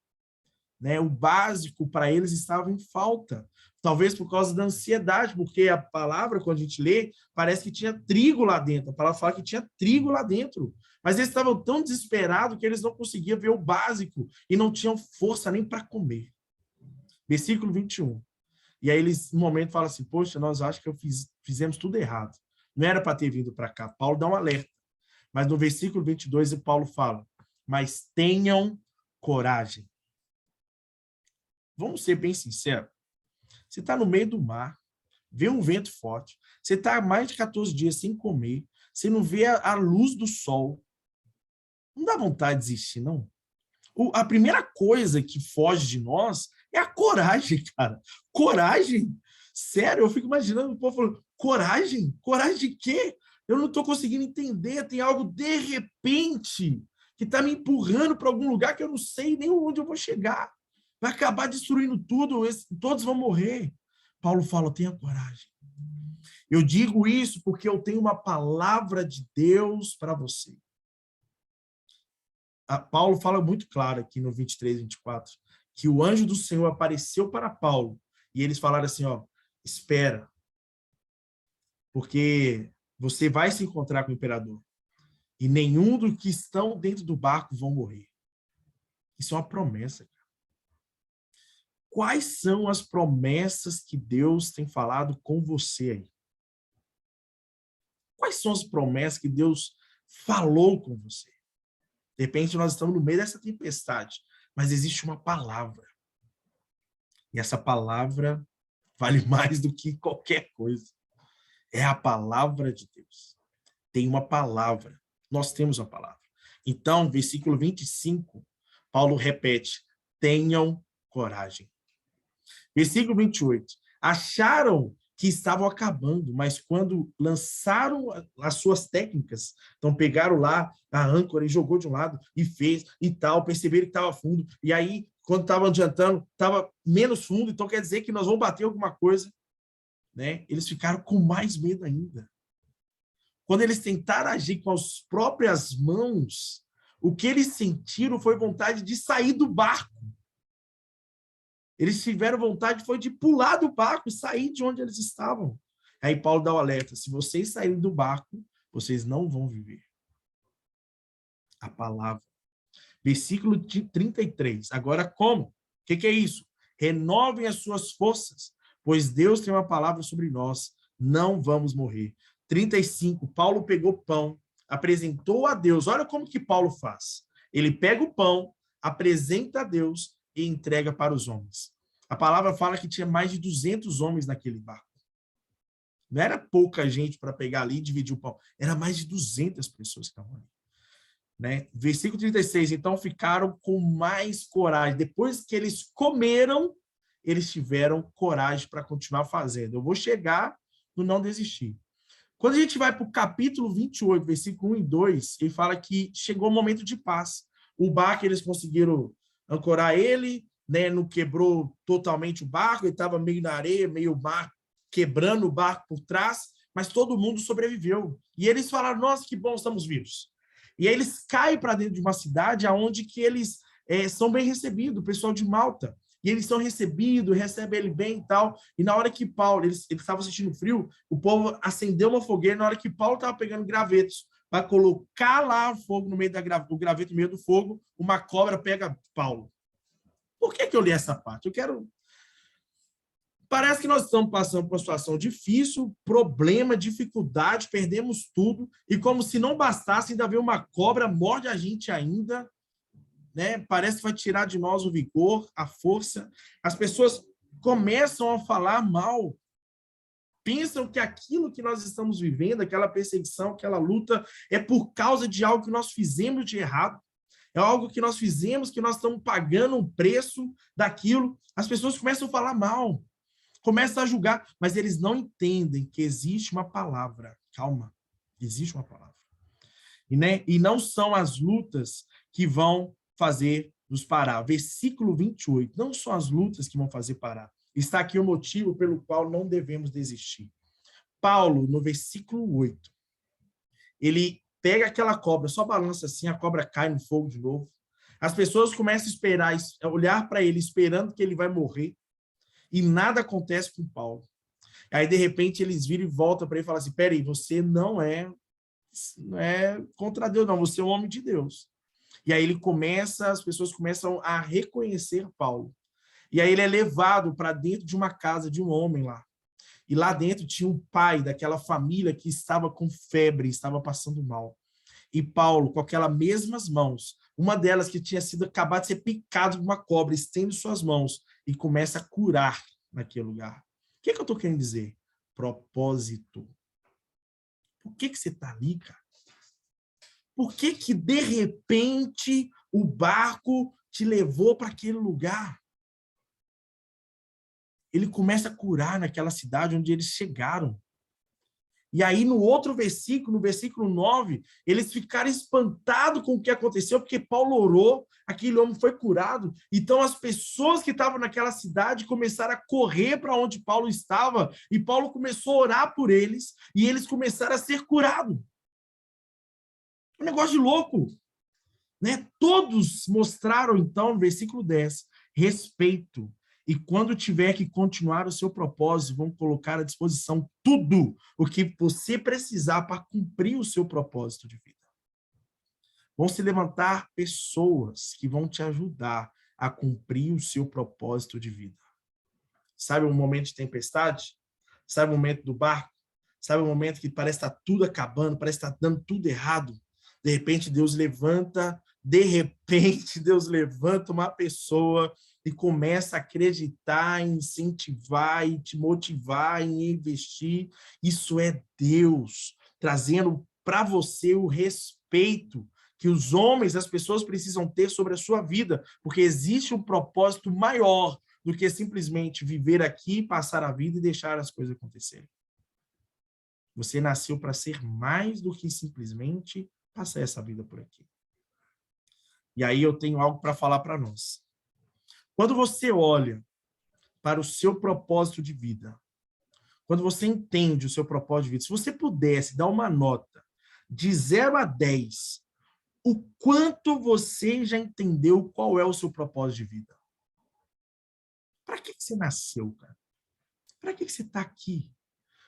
B: né? O básico para eles estava em falta. Talvez por causa da ansiedade, porque a palavra, quando a gente lê, parece que tinha trigo lá dentro. A palavra fala que tinha trigo lá dentro. Mas eles estavam tão desesperados que eles não conseguiam ver o básico e não tinham força nem para comer. Versículo 21. E aí eles, no momento, falam assim, poxa, nós acho que fizemos tudo errado. Não era para ter vindo para cá. Paulo dá um alerta. Mas no versículo 22, Paulo fala, mas tenham coragem. Vamos ser bem sinceros. Você está no meio do mar, vê um vento forte, você está há mais de 14 dias sem comer, você não vê a luz do sol. Não dá vontade de desistir, não? A primeira coisa que foge de nós é a coragem, cara. Coragem? Sério, eu fico imaginando o povo falando, coragem? Coragem de quê? Eu não estou conseguindo entender, tem algo de repente que está me empurrando para algum lugar que eu não sei nem onde eu vou chegar. Vai acabar destruindo tudo, todos vão morrer. Paulo fala, tenha coragem. Eu digo isso porque eu tenho uma palavra de Deus para você. Paulo fala muito claro aqui no 23, 24, que o anjo do Senhor apareceu para Paulo e eles falaram assim, ó, espera, porque você vai se encontrar com o imperador e nenhum dos que estão dentro do barco vão morrer. Isso é uma promessa. Quais são as promessas que Deus tem falado com você aí? Quais são as promessas que Deus falou com você? De repente, nós estamos no meio dessa tempestade, mas existe uma palavra. E essa palavra vale mais do que qualquer coisa. É a palavra de Deus. Tem uma palavra. Nós temos uma palavra. Então, versículo 25, Paulo repete, tenham coragem. Versículo 28. Acharam que estavam acabando, mas quando lançaram as suas técnicas, então pegaram lá a âncora e jogou de um lado e fez e tal, perceberam que estava fundo, e aí, quando estava adiantando, estava menos fundo, então quer dizer que nós vamos bater alguma coisa, né? Eles ficaram com mais medo ainda. Quando eles tentaram agir com as próprias mãos, o que eles sentiram foi vontade de sair do barco. Eles tiveram vontade foi de pular do barco e sair de onde eles estavam. Aí Paulo dá o alerta, se vocês saírem do barco, vocês não vão viver. A palavra. Versículo 33. Agora como? O que é isso? Renovem as suas forças, pois Deus tem uma palavra sobre nós. Não vamos morrer. 35. Paulo pegou pão, apresentou a Deus. Olha como que Paulo faz. Ele pega o pão, apresenta a Deus e entrega para os homens. A palavra fala que tinha mais de 200 homens naquele barco. Não era pouca gente para pegar ali e dividir o pão. Era mais de 200 pessoas que estavam ali. Né? Versículo 36. Então ficaram com mais coragem. Depois que eles comeram, eles tiveram coragem para continuar fazendo. Eu vou chegar no não desistir. Quando a gente vai para o capítulo 28, versículo 1 e 2, ele fala que chegou o momento de paz. O barco, eles conseguiram ancorar ele, né? Não quebrou totalmente o barco, ele estava meio na areia, meio mar, quebrando o barco por trás, mas todo mundo sobreviveu. E eles falaram, nossa, que bom, estamos vivos. E aí eles caem para dentro de uma cidade onde que eles são bem recebidos, o pessoal de Malta. E eles são recebidos, recebem ele bem e tal. E na hora que Paulo, eles estavam sentindo frio, o povo acendeu uma fogueira. Na hora que Paulo estava pegando gravetos para colocar lá o fogo no meio o graveto no meio do fogo, uma cobra pega Paulo. Por que eu li essa parte? Parece que nós estamos passando por uma situação difícil, problema, dificuldade, perdemos tudo, e como se não bastasse, ainda veio uma cobra, morde a gente ainda, né? Parece que vai tirar de nós o vigor, a força. As pessoas começam a falar mal, pensam que aquilo que nós estamos vivendo, aquela perseguição, aquela luta, é por causa de algo que nós fizemos de errado. É algo que nós fizemos, que nós estamos pagando um preço daquilo. As pessoas começam a falar mal, começam a julgar, mas eles não entendem que existe uma palavra. Calma, existe uma palavra. E não são as lutas que vão fazer nos parar. Versículo 28, não são as lutas que vão fazer parar. Está aqui o motivo pelo qual não devemos desistir. Paulo, no versículo 8, ele pega aquela cobra, só balança assim, a cobra cai no fogo de novo. As pessoas começam a esperar, a olhar para ele, esperando que ele vai morrer, e nada acontece com Paulo. Aí, de repente, eles viram e voltam para ele e falam assim, peraí, você não é contra Deus, não, você é um homem de Deus. E aí as pessoas começam a reconhecer Paulo. E aí ele é levado para dentro de uma casa de um homem lá. E lá dentro tinha um pai daquela família que estava com febre, estava passando mal. E Paulo, com aquelas mesmas mãos, uma delas que tinha sido acabado de ser picado por uma cobra, estende suas mãos e começa a curar naquele lugar. O que eu estou querendo dizer? Propósito. Por que você está ali, cara? Por que de repente o barco te levou para aquele lugar? Ele começa a curar naquela cidade onde eles chegaram. E aí, no outro versículo, no versículo 9, eles ficaram espantados com o que aconteceu, porque Paulo orou, aquele homem foi curado. Então, as pessoas que estavam naquela cidade começaram a correr para onde Paulo estava, e Paulo começou a orar por eles, e eles começaram a ser curados. Um negócio de louco, né? Todos mostraram, então, no versículo 10, respeito. E quando tiver que continuar o seu propósito, vão colocar à disposição tudo o que você precisar para cumprir o seu propósito de vida. Vão se levantar pessoas que vão te ajudar a cumprir o seu propósito de vida. Sabe um momento de tempestade? Sabe o momento do barco? Sabe o momento que parece estar tudo acabando, parece estar dando tudo errado? De repente Deus levanta uma pessoa e começa a acreditar, incentivar e te motivar em investir. Isso é Deus trazendo para você o respeito que os homens, as pessoas precisam ter sobre a sua vida, porque existe um propósito maior do que simplesmente viver aqui, passar a vida e deixar as coisas acontecerem. Você nasceu para ser mais do que simplesmente passar essa vida por aqui. E aí eu tenho algo para falar para nós. Quando você olha para o seu propósito de vida, quando você entende o seu propósito de vida, se você pudesse dar uma nota de 0 a 10, o quanto você já entendeu qual é o seu propósito de vida? Para que você nasceu, cara? Para que você está aqui?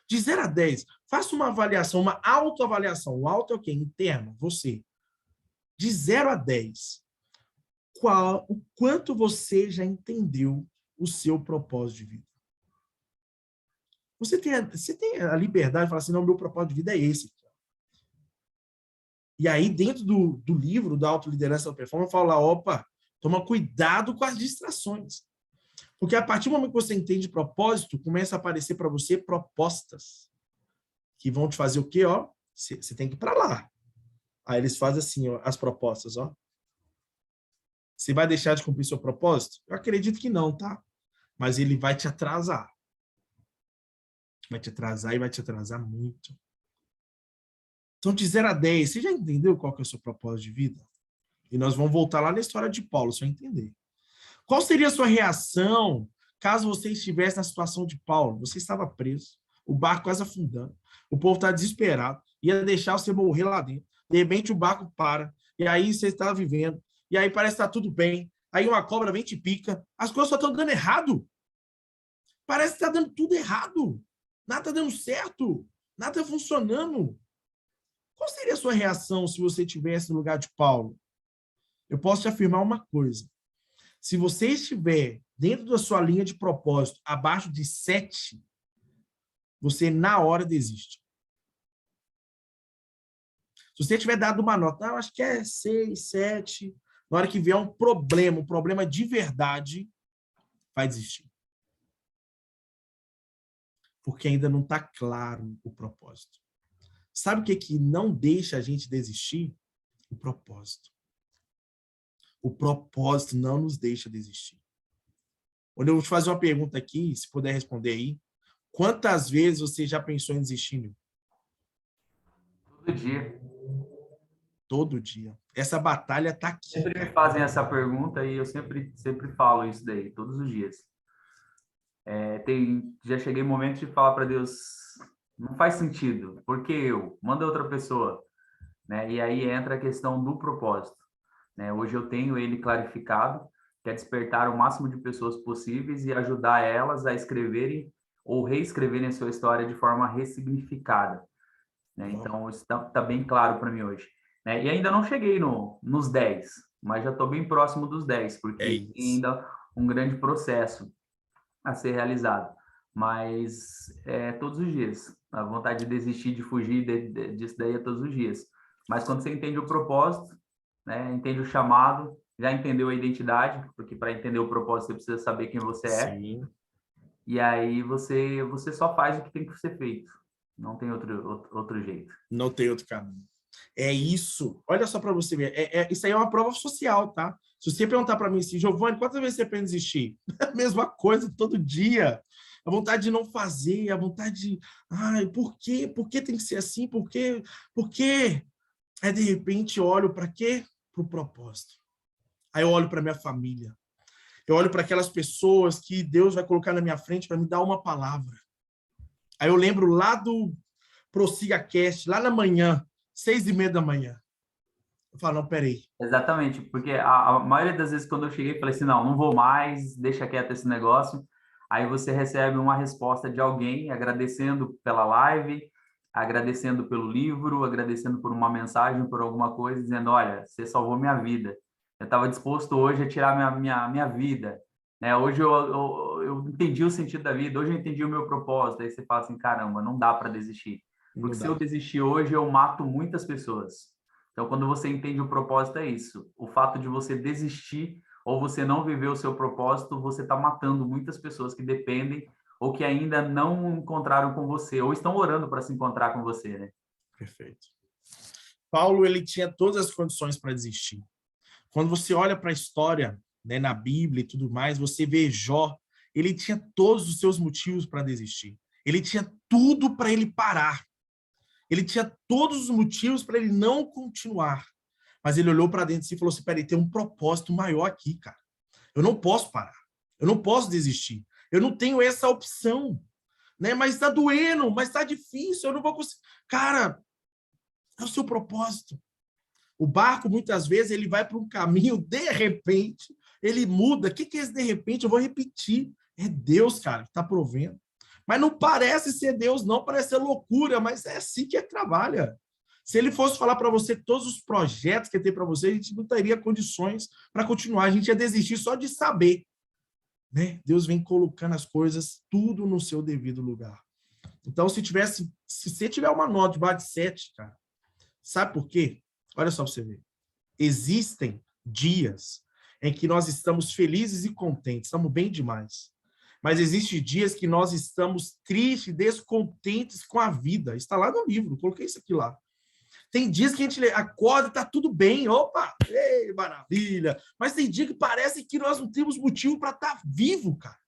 B: De 0 a 10, faça uma avaliação, uma autoavaliação. O auto é o quê? Interno, você. De 0 a 10, o quanto você já entendeu o seu propósito de vida? Você tem a liberdade de falar assim, não, meu propósito de vida é esse. E aí, dentro do livro da Autoliderança da Performance, fala, opa, toma cuidado com as distrações. Porque a partir do momento que você entende propósito, começa a aparecer para você propostas que vão te fazer o quê? Ó, você tem que ir para lá. Aí eles fazem assim, ó, as propostas, ó. Você vai deixar de cumprir seu propósito? Eu acredito que não, tá? Mas ele vai te atrasar. Vai te atrasar e vai te atrasar muito. Então, de 0 a 10, você já entendeu qual que é o seu propósito de vida? E nós vamos voltar lá na história de Paulo, só entender. Qual seria a sua reação caso você estivesse na situação de Paulo? Você estava preso, o barco quase afundando, o povo está desesperado, ia deixar você morrer lá dentro. De repente, o barco para, e aí você está vivendo, e aí parece que está tudo bem, aí uma cobra vem e te pica, as coisas só estão dando errado. Parece que está dando tudo errado. Nada está dando certo, nada está funcionando. Qual seria a sua reação se você estivesse no lugar de Paulo? Eu posso te afirmar uma coisa. Se você estiver dentro da sua linha de propósito abaixo de 7, você na hora desiste. Se você tiver dado uma nota, eu acho que é 6, 7, na hora que vier um problema de verdade, vai desistir. Porque ainda não está claro o propósito. Sabe o que não deixa a gente desistir? O propósito. O propósito não nos deixa desistir. Quando eu vou te fazer uma pergunta aqui, se puder responder aí, quantas vezes você já pensou em desistir, meu?
A: Todo dia.
B: Todo dia. Essa batalha está aqui.
A: Sempre me fazem essa pergunta e eu sempre falo isso daí, todos os dias. Já cheguei em momentos de falar para Deus, não faz sentido, porque eu? Manda outra pessoa. Né? E aí entra a questão do propósito. né? Hoje eu tenho ele clarificado, que é despertar o máximo de pessoas possíveis e ajudar elas a escreverem ou reescreverem a sua história de forma ressignificada, né? Então, isso tá bem claro para mim hoje, né? E ainda não cheguei nos 10, mas já estou bem próximo dos 10,
B: É
A: porque tem
B: isso.
A: ainda um grande processo a ser realizado. Mas é todos os dias. A vontade de desistir, de fugir disso daí é todos os dias. Mas quando você entende o propósito, né, entende o chamado, já entendeu a identidade, porque para entender o propósito você precisa saber quem você é,
B: Sim.
A: e aí você só faz o que tem que ser feito. Não tem outro jeito.
B: Não tem outro caminho. É isso. Olha só para você ver. Isso aí é uma prova social, tá? Se você perguntar para mim assim, Giovanni, quantas vezes você pensa em desistir? A mesma coisa todo dia. A vontade de não fazer, a vontade de... Ai, por quê? Por que tem que ser assim? Por quê? Por quê? Aí, de repente, eu olho para quê? Para o propósito. Aí eu olho para minha família. Eu olho para aquelas pessoas que Deus vai colocar na minha frente para me dar uma palavra. Aí eu lembro lá do Prossiga Cast, lá na manhã, 6h30 da manhã. Eu falo, não, peraí.
A: Exatamente, porque a maioria das vezes quando eu cheguei, falei assim, não vou mais, deixa quieto esse negócio. Aí você recebe uma resposta de alguém agradecendo pela live, agradecendo pelo livro, agradecendo por uma mensagem, por alguma coisa, dizendo, olha, você salvou minha vida. Eu estava disposto hoje a tirar minha vida, né? Hoje eu entendi o sentido da vida, hoje eu entendi o meu propósito. Aí você fala assim, caramba, não dá para desistir. Porque
B: Não
A: se eu
B: dá.
A: desistir hoje, eu mato muitas pessoas. Então, quando você entende o propósito, é isso. O fato de você desistir ou você não viver o seu propósito, você está matando muitas pessoas que dependem ou que ainda não encontraram com você, ou estão orando para se encontrar com você, né?
B: Perfeito. Paulo, ele tinha todas as condições para desistir. Quando você olha para a história, né, na Bíblia e tudo mais, você vê Jó, ele tinha todos os seus motivos para desistir. Ele tinha tudo para ele parar. Ele tinha todos os motivos para ele não continuar. Mas ele olhou para dentro de si e falou assim, peraí, tem um propósito maior aqui, cara. Eu não posso parar. Eu não posso desistir. Eu não tenho essa opção. Né? Mas está doendo, mas está difícil, eu não vou conseguir. Cara, é o seu propósito. O barco, muitas vezes, ele vai para um caminho, de repente, ele muda. O que é esse de repente? Eu vou repetir. É Deus, cara, que está provendo. Mas não parece ser Deus, não, parece ser loucura, mas é assim que ele trabalha. Se ele fosse falar para você todos os projetos que ele tem para você, a gente não teria condições para continuar, a gente ia desistir só de saber. Né? Deus vem colocando as coisas tudo no seu devido lugar. Então, se você tiver uma nota de base 7, cara, sabe por quê? Olha só para você ver. Existem dias em que nós estamos felizes e contentes, estamos bem demais. Mas existem dias que nós estamos tristes, descontentes com a vida. Está lá no livro, coloquei isso aqui lá. Tem dias que a gente acorda e está tudo bem, opa, ei, maravilha. Mas tem dia que parece que nós não temos motivo para estar vivo, cara.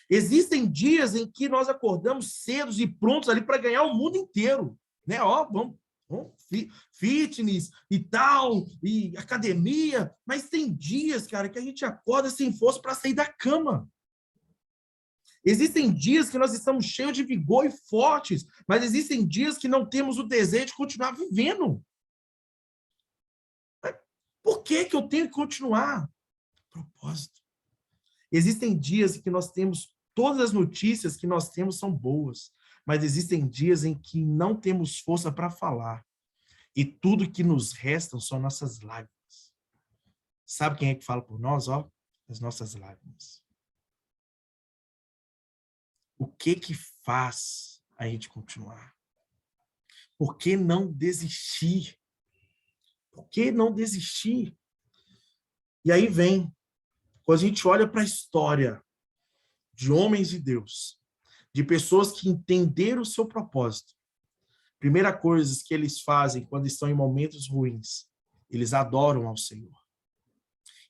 B: Existem dias em que nós acordamos cedos e prontos ali para ganhar o mundo inteiro. Né? Ó, vamos, fitness e tal, e academia. Mas tem dias, cara, que a gente acorda sem força para sair da cama. Existem dias que nós estamos cheios de vigor e fortes, mas existem dias que não temos o desejo de continuar vivendo. Por que eu tenho que continuar? Propósito. Existem dias em que nós temos, todas as notícias que nós temos são boas, mas existem dias em que não temos força para falar. E tudo que nos restam são nossas lágrimas. Sabe quem é que fala por nós? Ó, as nossas lágrimas. O que faz a gente continuar? Por que não desistir? Por que não desistir? E aí vem, quando a gente olha para a história de homens de Deus, de pessoas que entenderam o seu propósito, primeira coisa que eles fazem quando estão em momentos ruins, eles adoram ao Senhor.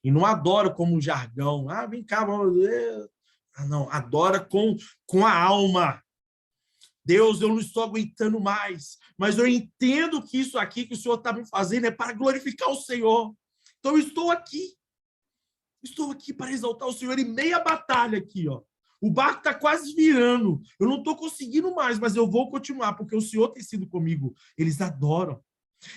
B: E não adoram como um jargão, vem cá, vamos ver. Não, adora com a alma. Deus, eu não estou aguentando mais, mas eu entendo que isso aqui que o Senhor está me fazendo é para glorificar o Senhor. Então eu estou aqui. Estou aqui para exaltar o Senhor em meia batalha aqui, ó. O barco está quase virando. Eu não estou conseguindo mais, mas eu vou continuar, porque o Senhor tem sido comigo. Eles adoram.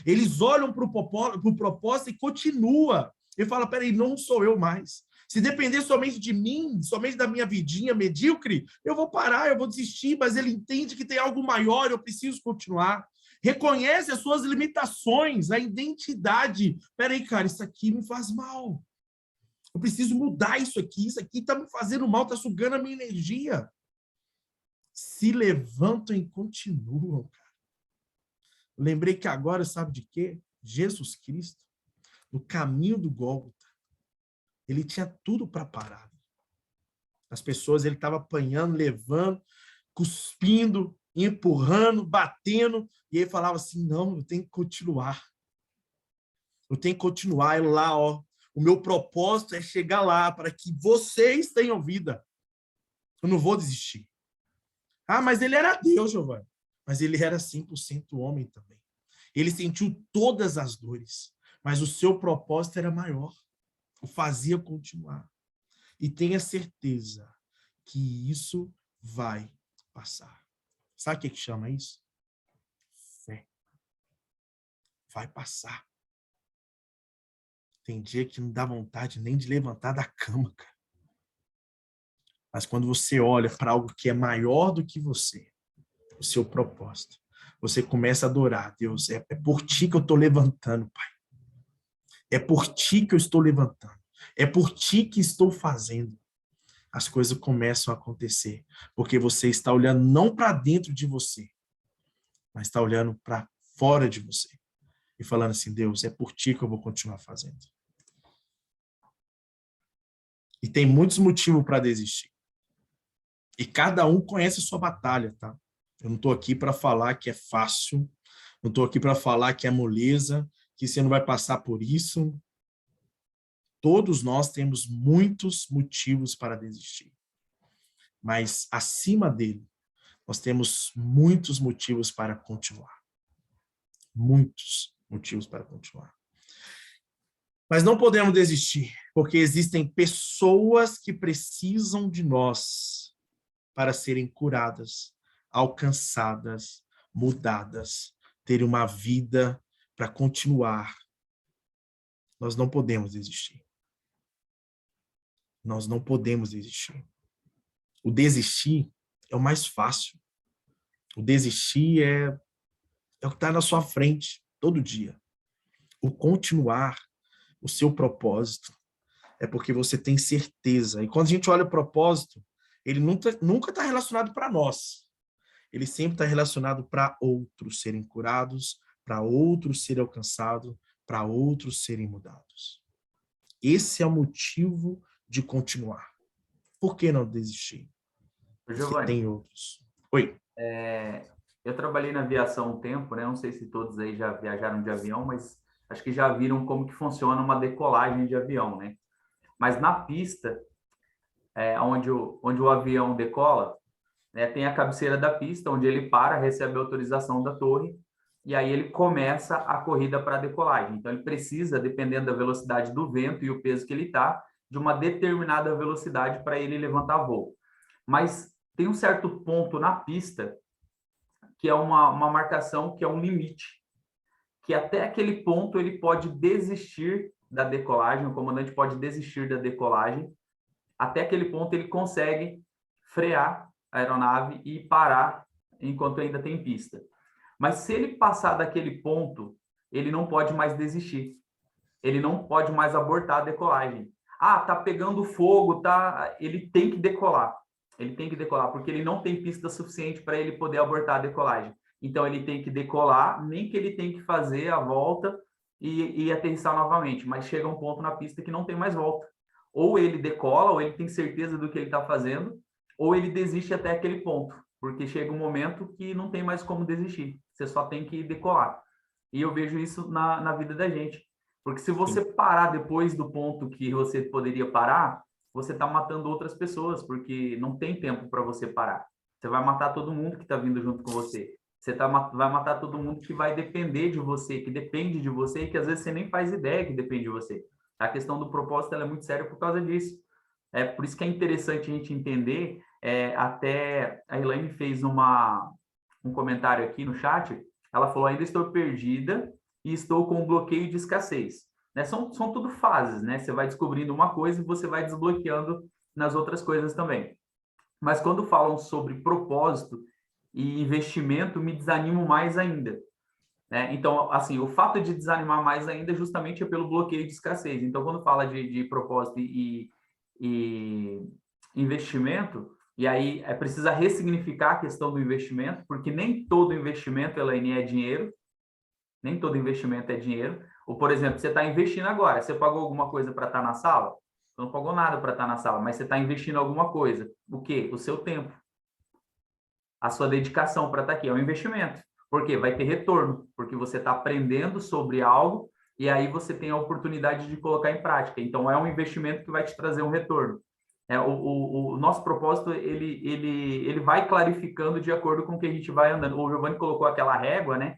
B: Eles olham para o propósito e continua. Ele fala, peraí, não sou eu mais. Se depender somente de mim, somente da minha vidinha medíocre, eu vou parar, eu vou desistir, mas ele entende que tem algo maior, eu preciso continuar. Reconhece as suas limitações, a identidade. Peraí, cara, isso aqui me faz mal. Eu preciso mudar isso aqui está me fazendo mal, está sugando a minha energia. Se levantam e continuam, cara. Lembrei que agora, sabe de quê? Jesus Cristo, no caminho do Gólgota, ele tinha tudo para parar. As pessoas, ele estava apanhando, levando, cuspindo, empurrando, batendo, e ele falava assim, não, eu tenho que continuar. Eu tenho que continuar, eu lá, ó. O meu propósito é chegar lá, para que vocês tenham vida. Eu não vou desistir. Ah, mas ele era Deus, Giovanni. Mas ele era 100% homem também. Ele sentiu todas as dores, mas o seu propósito era maior. O fazia continuar. E tenha certeza que isso vai passar. Sabe o que chama isso? Fé. Vai passar. Tem dia que não dá vontade nem de levantar da cama, cara. Mas quando você olha para algo que é maior do que você, o seu propósito, você começa a adorar. Deus, é por ti que eu estou levantando, Pai. É por ti que eu estou levantando. É por ti que estou fazendo. As coisas começam a acontecer. Porque você está olhando não para dentro de você, mas está olhando para fora de você. E falando assim, Deus, é por ti que eu vou continuar fazendo. E tem muitos motivos para desistir. E cada um conhece a sua batalha, tá? Eu não estou aqui para falar que é fácil, não estou aqui para falar que é moleza, que você não vai passar por isso. Todos nós temos muitos motivos para desistir. Mas, acima dele, nós temos muitos motivos para continuar. Muitos motivos para continuar. Mas não podemos desistir, porque existem pessoas que precisam de nós para serem curadas, alcançadas, mudadas, terem uma vida para continuar. Nós não podemos desistir. Nós não podemos desistir. O desistir é o mais fácil. O desistir é o que está na sua frente todo dia. O continuar, o seu propósito, é porque você tem certeza. E quando a gente olha o propósito, ele nunca está relacionado para nós. Ele sempre está relacionado para outros serem curados, para outros serem alcançados, para outros serem mudados. Esse é o motivo de continuar. Por que não desistir? Porque
A: Giovanni,
B: tem outros. Oi.
A: Eu trabalhei na aviação um tempo, né? Não sei se todos aí já viajaram de avião, mas acho que já viram como que funciona uma decolagem de avião, né? Mas na pista, onde o avião decola, né, tem a cabeceira da pista, onde ele para, recebe a autorização da torre, e aí ele começa a corrida para a decolagem. Então, ele precisa, dependendo da velocidade do vento e o peso que ele está, de uma determinada velocidade para ele levantar voo. Mas tem um certo ponto na pista que é uma marcação, que é um limite, que até aquele ponto ele pode desistir da decolagem, o comandante pode desistir da decolagem, até aquele ponto ele consegue frear a aeronave e parar enquanto ainda tem pista. Mas se ele passar daquele ponto, ele não pode mais desistir. Ele não pode mais abortar a decolagem. Ah, tá pegando fogo, tá? Ele tem que decolar. Ele tem que decolar, porque ele não tem pista suficiente para ele poder abortar a decolagem. Então, ele tem que decolar, nem que ele tem que fazer a volta e aterrissar novamente. Mas chega um ponto na pista que não tem mais volta. Ou ele decola, ou ele tem certeza do que ele está fazendo, ou ele desiste até aquele ponto, porque chega um momento que não tem mais como desistir. Você só tem que decolar. E eu vejo isso na vida da gente. Porque se você parar depois do ponto que você poderia parar, você está matando outras pessoas, porque não tem tempo para você parar. Você vai matar todo mundo que está vindo junto com você. Você vai matar todo mundo que vai depender de você, que depende de você, e que às vezes você nem faz ideia que depende de você. A questão do propósito ela é muito séria por causa disso. É por isso que é interessante a gente entender. Até a Elaine fez um comentário aqui no chat. Ela falou: ainda estou perdida e estou com um bloqueio de escassez. Né? São tudo fases, né? Você vai descobrindo uma coisa e você vai desbloqueando nas outras coisas também. Mas quando falam sobre propósito e investimento, me desanimo mais ainda. Né? Então, assim, o fato de desanimar mais ainda justamente é pelo bloqueio de escassez. Então, quando fala de propósito e investimento, e aí precisa ressignificar a questão do investimento, porque nem todo investimento, Elaine, é dinheiro, nem todo investimento é dinheiro. Ou, por exemplo, você está investindo agora, você pagou alguma coisa para estar na sala? Você não pagou nada para estar na sala, mas você está investindo alguma coisa. O quê? O seu tempo. A sua dedicação para estar aqui. É um investimento. Por quê? Vai ter retorno, porque você está aprendendo sobre algo e aí você tem a oportunidade de colocar em prática. Então, é um investimento que vai te trazer um retorno. O nosso propósito, ele vai clarificando de acordo com o que a gente vai andando. O Giovanni colocou aquela régua, né?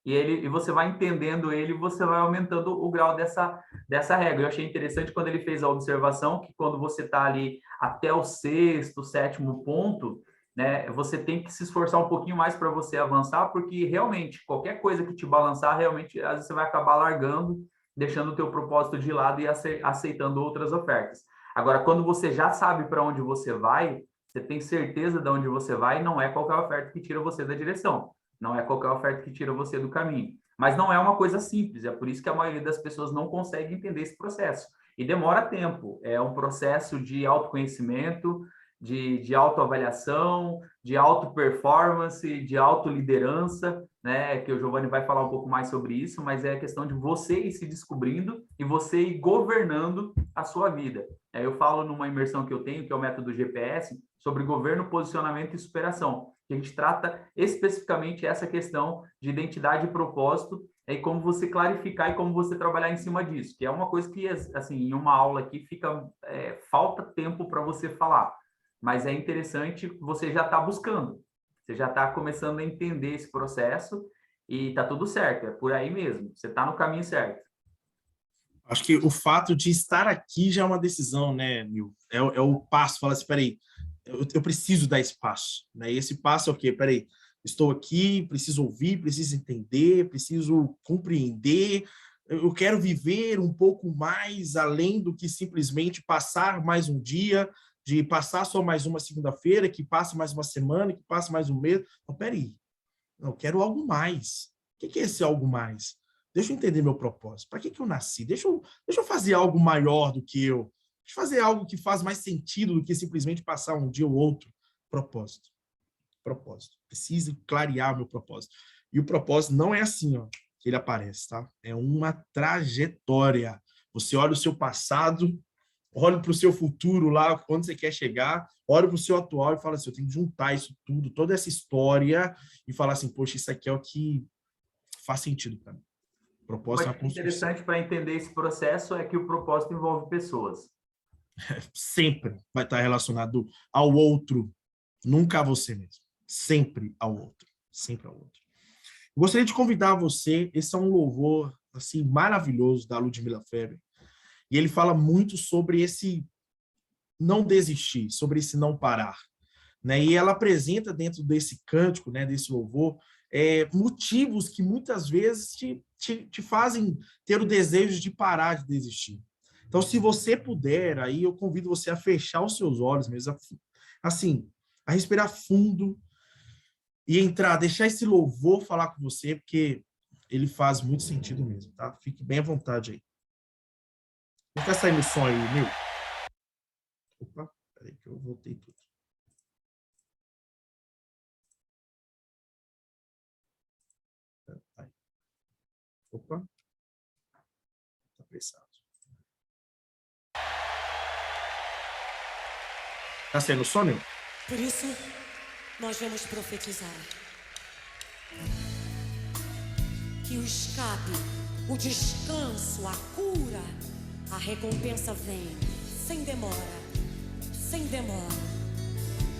A: E você vai entendendo ele, você vai aumentando o grau dessa régua. Eu achei interessante quando ele fez a observação que quando você está ali até o 6º, 7º ponto, né, você tem que se esforçar um pouquinho mais para você avançar, porque realmente, qualquer coisa que te balançar, realmente, às vezes você vai acabar largando, deixando o teu propósito de lado e aceitando outras ofertas. Agora, quando você já sabe para onde você vai, você tem certeza de onde você vai, não é qualquer oferta que tira você da direção. Não é qualquer oferta que tira você do caminho. Mas não é uma coisa simples, é por isso que a maioria das pessoas não consegue entender esse processo. E demora tempo, é um processo de autoconhecimento, de autoavaliação, de auto-performance, de autoliderança, né? Que o Giovanni vai falar um pouco mais sobre isso, mas é a questão de você ir se descobrindo e você ir governando a sua vida. Eu falo numa imersão que eu tenho, que é o método GPS, sobre governo, posicionamento e superação. A gente trata especificamente essa questão de identidade e propósito e como você clarificar e como você trabalhar em cima disso, que é uma coisa que, assim, em uma aula aqui falta tempo para você falar, mas é interessante, você já está buscando, você já está começando a entender esse processo e está tudo certo, é por aí mesmo, você está no caminho certo.
B: Acho que o fato de estar aqui já é uma decisão, né, Nil? É o passo, fala assim, peraí, eu preciso dar esse passo, né? E esse passo é o quê? Peraí, estou aqui, preciso ouvir, preciso entender, preciso compreender, eu quero viver um pouco mais além do que simplesmente passar mais um dia, de passar só mais uma segunda-feira, que passe mais uma semana, que passe mais um mês. Não, peraí, eu quero algo mais. O que é esse algo mais? Deixa eu entender meu propósito. Para que eu nasci? Deixa eu fazer algo maior do que eu. Deixa eu fazer algo que faz mais sentido do que simplesmente passar um dia ou outro. Propósito. Propósito. Preciso clarear o meu propósito. E o propósito não é assim, ó, que ele aparece, tá? É uma trajetória. Você olha o seu passado, olha para o seu futuro lá, onde você quer chegar, olha para o seu atual e fala assim, eu tenho que juntar isso tudo, toda essa história e falar assim, poxa, isso aqui é o que faz sentido para mim. Propósito é uma construção.
A: Interessante para entender esse processo é que o propósito envolve pessoas.
B: Sempre vai estar relacionado ao outro, nunca a você mesmo. Sempre ao outro. Sempre ao outro. Gostaria de convidar você, esse é um louvor assim, maravilhoso da Ludmila Feber, e ele fala muito sobre esse não desistir, sobre esse não parar. Né? E ela apresenta dentro desse cântico, né, desse louvor, motivos que muitas vezes te fazem ter o desejo de parar de desistir. Então, se você puder, aí eu convido você a fechar os seus olhos mesmo, assim, a respirar fundo e entrar, deixar esse louvor falar com você, porque ele faz muito sentido mesmo, tá? Fique bem à vontade aí. Não tá saindo o som aí, meu? Opa, peraí que eu voltei tudo. Opa. Tá pressado. Tá saindo o som, meu?
D: Por isso, nós vamos profetizar que o escape, o descanso, a cura, a recompensa vem sem demora,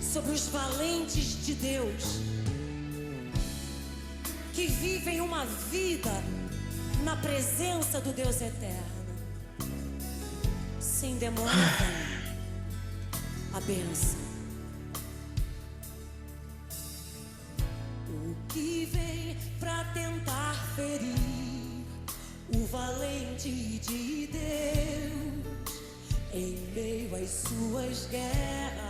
D: sobre os valentes de Deus que vivem uma vida na presença do Deus eterno. Sem demora vem a bênção. O que vem pra tentar ferir valente de Deus em meio às suas guerras.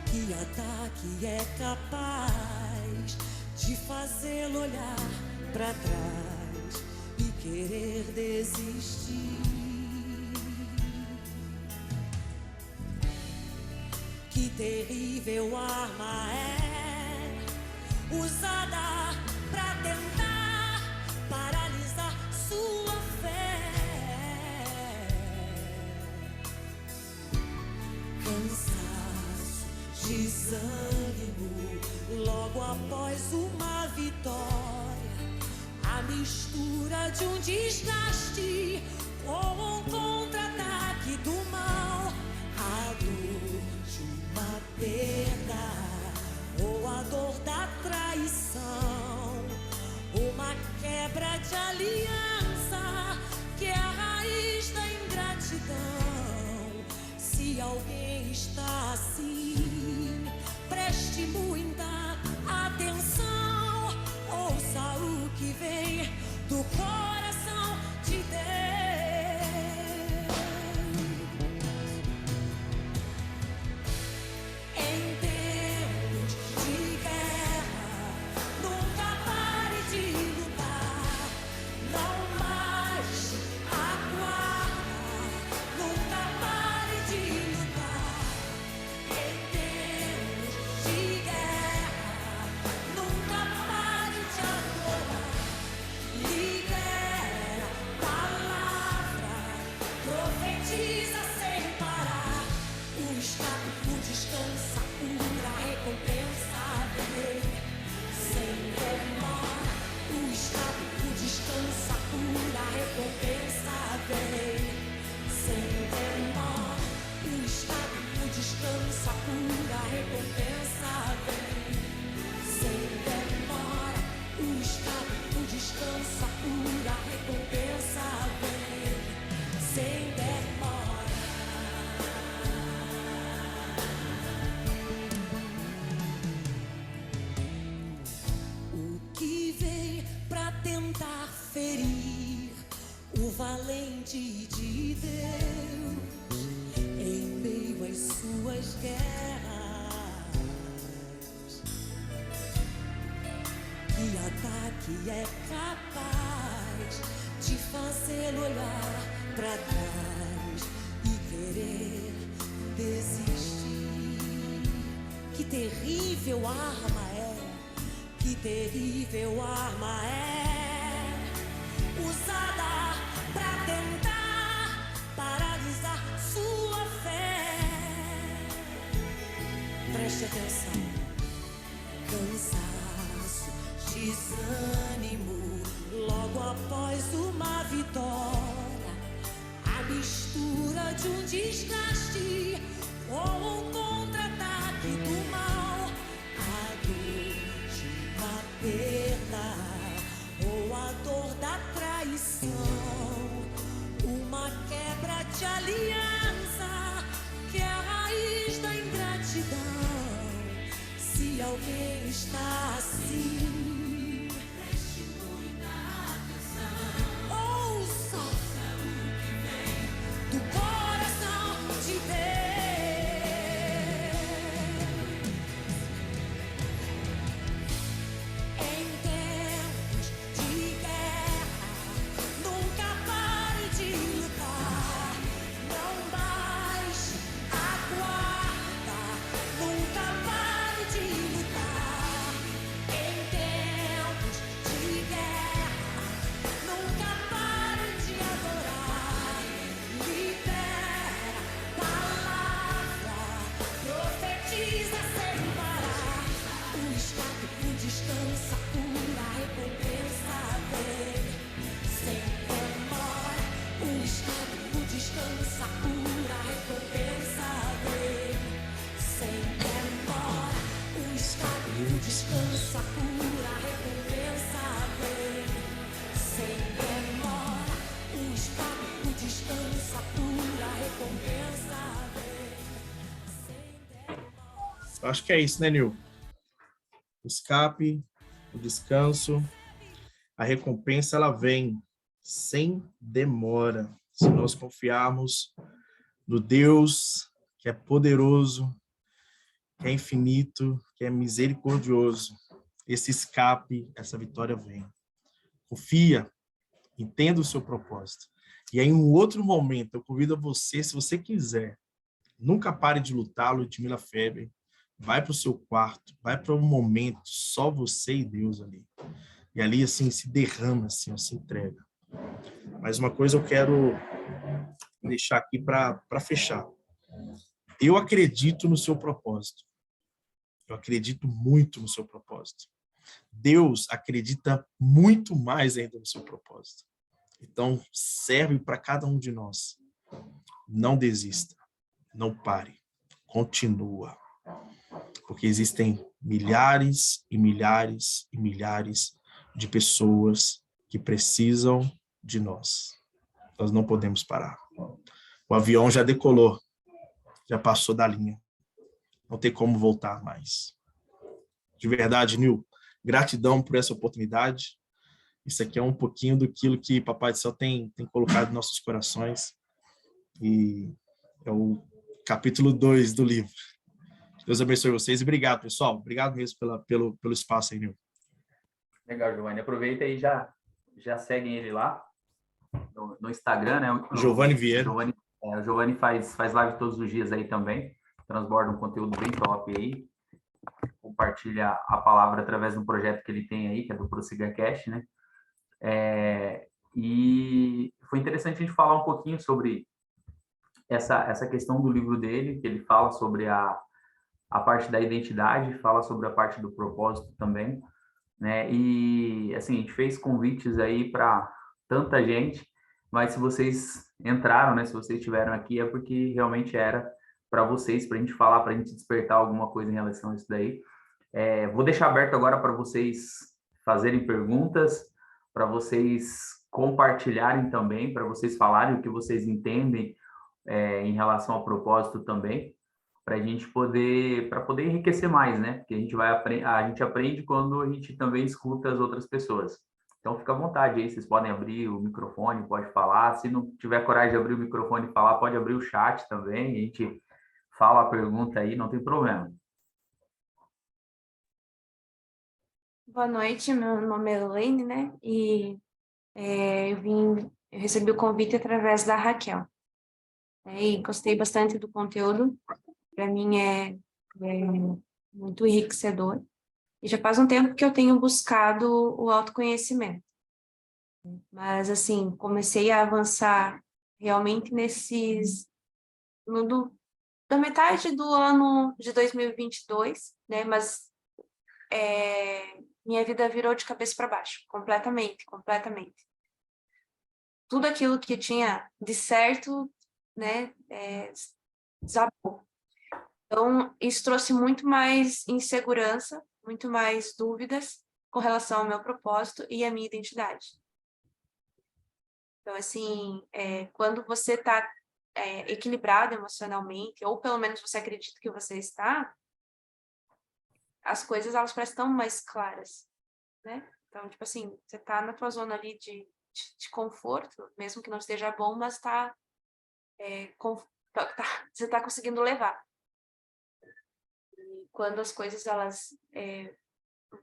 D: Que ataque é capaz de fazê-lo olhar para trás e querer desistir? Que terrível arma é usada para tentar paralisar sua fé. Cansaço, desânimo, logo após uma vitória, a mistura de um desgaste com um contra-ataque do mal, a dor de uma perda ou a dor da traição, uma quebra de aliança que é a raiz da ingratidão. Se alguém está assim, preste muita atenção, ouça o que vem do coração de Deus. Em tempos de guerra, nunca pare de lutar, não mais aguarda, nunca pare de lutar. Em tempos de guerra, nunca pare de adorar. Libera palavra, profetiza sem parar. O escape, o descanso, a cura, a recompensa vem sem demora. O escape, o descanso, a cura, a recompensa vem sem demora. O escape, o descanso, a cura, a recompensa vem sem demora. O escape, o descanso, a cura, a recompensa vem sem demora. O que vem pra tentar ferir o valente de Deus em meio às suas guerras? Que ataque é capaz de fazê-lo olhar pra trás e querer desistir? Que terrível arma é, que terrível arma é usada pra tentar paralisar sua fé. Preste atenção. Cansaço, desânimo, logo após uma vitória, a mistura de um desgaste ou um contra-ataque do mal, a dor de uma perda ou a dor da traição, uma quebra de aliança que é a raiz da ingratidão. Se alguém está assim, preste muita atenção, ouça o que vem do coração de Deus. Em tempos de guerra, nunca pare de lutar, não baixe a guarda, nunca pare de lutar. Em tempos de guerra, nunca pare de adorar. Libera palavra, profetiza sem parar. O escape, o descanso, a cura, a recompensa vem sem demora. O escape, o descanso, a cura, a recompensa vem sem demora. O escape, o descanso, a cura, a recompensa vem sem demora. O escape, o descanso, a cura, a recompensa vem sem demora.
B: Acho que é isso, né, Nil? Escape, o descanso, a recompensa ela vem sem demora. Se nós confiarmos no Deus que é poderoso, que é infinito, que é misericordioso, esse escape, essa vitória vem. Confia, entenda o seu propósito. E aí, em um outro momento, eu convido a você, se você quiser, nunca pare de lutar, Ludmila Feber. Vai para o seu quarto, vai para um momento, só você e Deus ali. E ali, assim, se derrama, assim, se entrega. Mas uma coisa eu quero deixar aqui para fechar. Eu acredito no seu propósito. Eu acredito muito no seu propósito. Deus acredita muito mais ainda no seu propósito. Então, serve para cada um de nós. Não desista. Não pare. Continua. Porque existem milhares e milhares e milhares de pessoas que precisam de nós. Nós não podemos parar. O avião já decolou, já passou da linha. Não tem como voltar mais. De verdade, Nil, gratidão por essa oportunidade. Isso aqui é um pouquinho daquilo que Papai do Céu tem colocado em nossos corações. E é o capítulo 2 do livro. Deus abençoe vocês e obrigado, pessoal. Obrigado mesmo pelo espaço aí, Nil.
A: Legal, Giovanni. Aproveita e já seguem ele lá no Instagram, né?
B: Giovanni Vieira.
A: O Giovanni faz live todos os dias aí também. Transborda um conteúdo bem top aí. Compartilha a palavra através de um projeto que ele tem aí, que é do Prossiga Cash, né? E foi interessante a gente falar um pouquinho sobre essa questão do livro dele, que ele fala sobre a parte da identidade, fala sobre a parte do propósito também, né? E, assim, a gente fez convites aí para tanta gente, mas se vocês entraram, né? Se vocês estiveram aqui, é porque realmente era para vocês, para a gente falar, para a gente despertar alguma coisa em relação a isso daí. Vou deixar aberto agora para vocês fazerem perguntas, para vocês compartilharem também, para vocês falarem o que vocês entendem em relação ao propósito também, para a gente poder enriquecer mais, né? Porque a gente aprende quando a gente também escuta as outras pessoas. Então fica à vontade aí, vocês podem abrir o microfone, pode falar. Se não tiver coragem de abrir o microfone e falar, pode abrir o chat também, a gente fala a pergunta aí, não tem problema.
E: Boa noite, meu nome é Elaine, né? E eu recebi o convite através da Raquel. E gostei bastante do conteúdo. Para mim é muito enriquecedor. E já faz um tempo que eu tenho buscado o autoconhecimento. Mas, assim, comecei a avançar realmente da metade do ano de 2022, né? Mas minha vida virou de cabeça para baixo, completamente. Tudo aquilo que tinha de certo, né, desabou. Então, isso trouxe muito mais insegurança, muito mais dúvidas com relação ao meu propósito e à minha identidade. Então, assim, quando você está equilibrado emocionalmente, ou pelo menos você acredita que você está, as coisas, elas parecem tão mais claras, né? Então, tipo assim, você tá na tua zona ali de conforto, mesmo que não esteja bom, mas você tá conseguindo levar. E quando as coisas, elas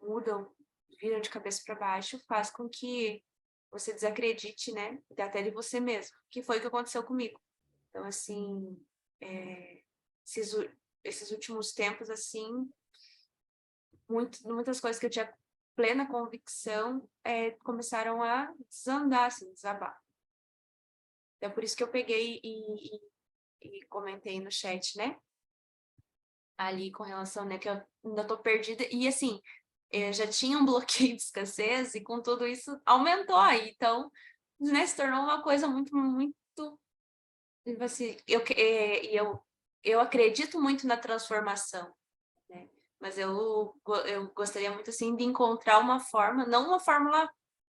E: mudam, viram de cabeça para baixo, faz com que você desacredite, né? Até de você mesmo, que foi o que aconteceu comigo. Então, assim, esses últimos tempos, assim, muitas coisas que eu tinha plena convicção começaram a desandar, assim, desabar. Então, por isso que eu peguei e comentei no chat, né? Ali com relação, né, que eu ainda tô perdida. E, assim, eu já tinha um bloqueio de escassez e com tudo isso aumentou aí. Então, né, se tornou uma coisa muito, assim, eu acredito muito na transformação, né? Mas eu gostaria muito, assim, de encontrar uma forma, não uma fórmula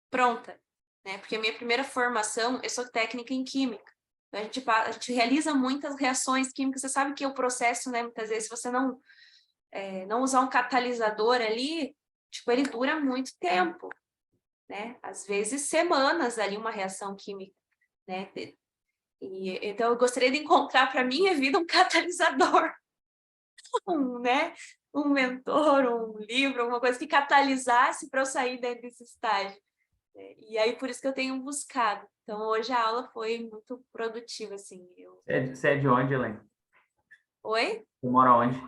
E: pronta, né? Porque a minha primeira formação, eu sou técnica em química. A gente realiza muitas reações químicas. Você sabe que o processo, né? Muitas vezes, se você não usar um catalisador ali, tipo, ele dura muito tempo, né? Às vezes semanas ali, uma reação química, né? Então, eu gostaria de encontrar para minha vida um catalisador, né? Um mentor, um livro, alguma coisa que catalisasse para eu sair desse estágio. E aí, por isso que eu tenho buscado. Então, hoje a aula foi muito produtiva, assim.
A: Você é de onde, Helene?
E: Oi?
A: Você mora onde?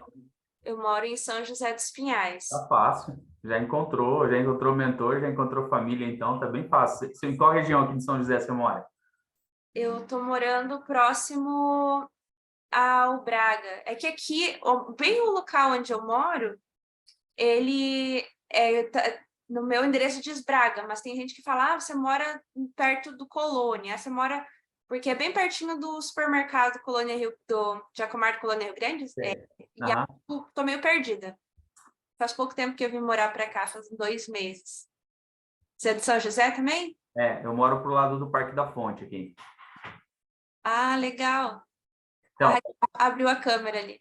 E: Eu moro em São José dos Pinhais.
A: Tá fácil. Já encontrou mentor, já encontrou família, então tá bem fácil. Em qual região aqui de São José você mora?
E: Eu tô morando próximo ao Braga. É que aqui, bem o local onde eu moro, ele no meu endereço diz Braga, mas tem gente que fala, você mora perto do Colônia, você mora... Porque é bem pertinho do supermercado Colônia Rio, do Jacomar Colônia Rio Grande, e eu tô meio perdida. Faz pouco tempo que eu vim morar para cá, faz 2 meses. Você é de São José também?
A: Eu moro pro lado do Parque da Fonte aqui.
E: Ah, legal.
A: Então,
E: Abriu a câmera ali.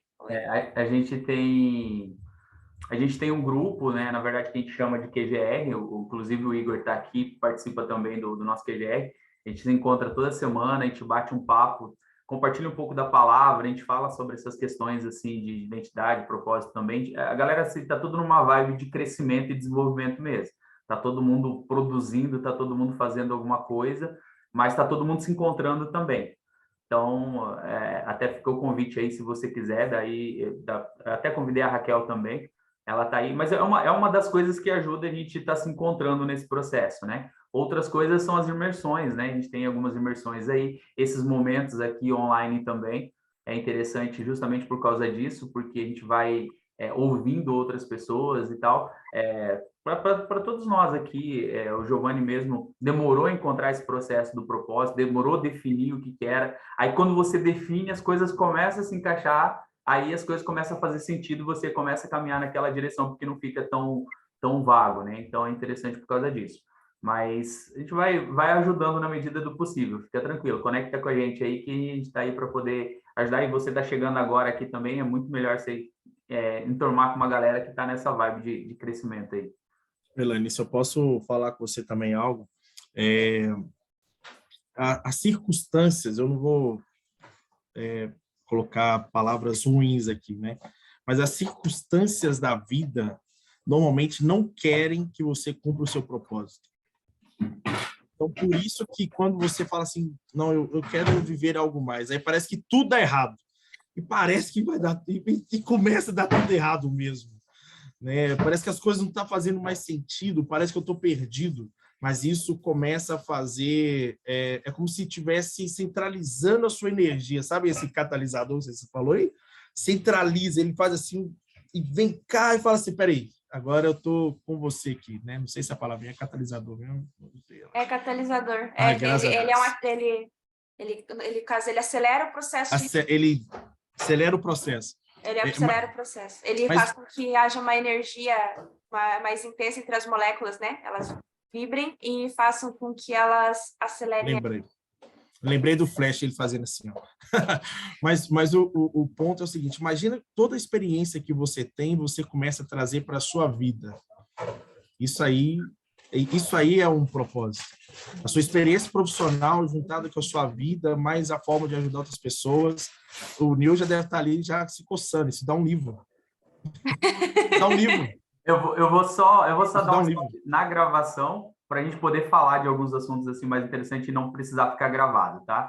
A: a gente tem um grupo, né? Na verdade, que a gente chama de QGR. Inclusive, o Igor está aqui, participa também do nosso QGR. A gente se encontra toda semana, a gente bate um papo, compartilha um pouco da palavra, a gente fala sobre essas questões assim de identidade, propósito também. A galera está tudo numa vibe de crescimento e desenvolvimento mesmo. Está todo mundo produzindo, está todo mundo fazendo alguma coisa, mas está todo mundo se encontrando também. Então, até ficou o convite aí, se você quiser, até convidei a Raquel também, ela está aí, mas é uma das coisas que ajuda a gente estar se encontrando nesse processo, né? Outras coisas são as imersões, né? A gente tem algumas imersões aí, esses momentos aqui online também, é interessante justamente por causa disso, porque a gente vai ouvindo outras pessoas e tal, para todos nós aqui, o Giovanni mesmo demorou a encontrar esse processo do propósito, demorou a definir o que era. Aí, quando você define, as coisas começam a se encaixar, aí as coisas começam a fazer sentido, você começa a caminhar naquela direção, porque não fica tão vago, né? Então, é interessante por causa disso. Mas a gente vai ajudando na medida do possível, fica tranquilo, conecta com a gente aí, que a gente está aí para poder ajudar, e você está chegando agora aqui também, é muito melhor você enturmar com uma galera que está nessa vibe de crescimento aí.
B: Elaine, se eu posso falar com você também algo, as circunstâncias, eu não vou colocar palavras ruins aqui, né? Mas as circunstâncias da vida normalmente não querem que você cumpra o seu propósito. Então, por isso que quando você fala assim, não, eu quero viver algo mais, aí parece que tudo dá errado. E parece que vai dar, e começa a dar tudo errado mesmo. Né? Parece que as coisas não estão fazendo mais sentido, parece que eu estou perdido, mas isso começa a fazer, é como se estivesse centralizando a sua energia, sabe esse catalisador que você falou aí? Centraliza, ele faz assim, e vem cá e fala assim, peraí, agora eu estou com você aqui, né? Não sei se a palavra é catalisador mesmo.
E: É catalisador. Ele acelera o processo.
B: Ele acelera o processo.
E: Ele acelera o processo. Ele faz com que haja uma energia mais intensa entre as moléculas, né? Elas vibrem e façam com que elas acelerem.
B: Lembrei do Flash, ele fazendo assim, ó. mas o ponto é o seguinte, imagina toda a experiência que você tem, você começa a trazer para a sua vida. Isso aí é um propósito. A sua experiência profissional juntada com a sua vida, mais a forma de ajudar outras pessoas. O Nil já deve estar ali já se coçando. Isso dá um livro. Dá um livro.
A: Eu vou só dar um livro na gravação para a gente poder falar de alguns assuntos assim mais interessantes e não precisar ficar gravado, tá?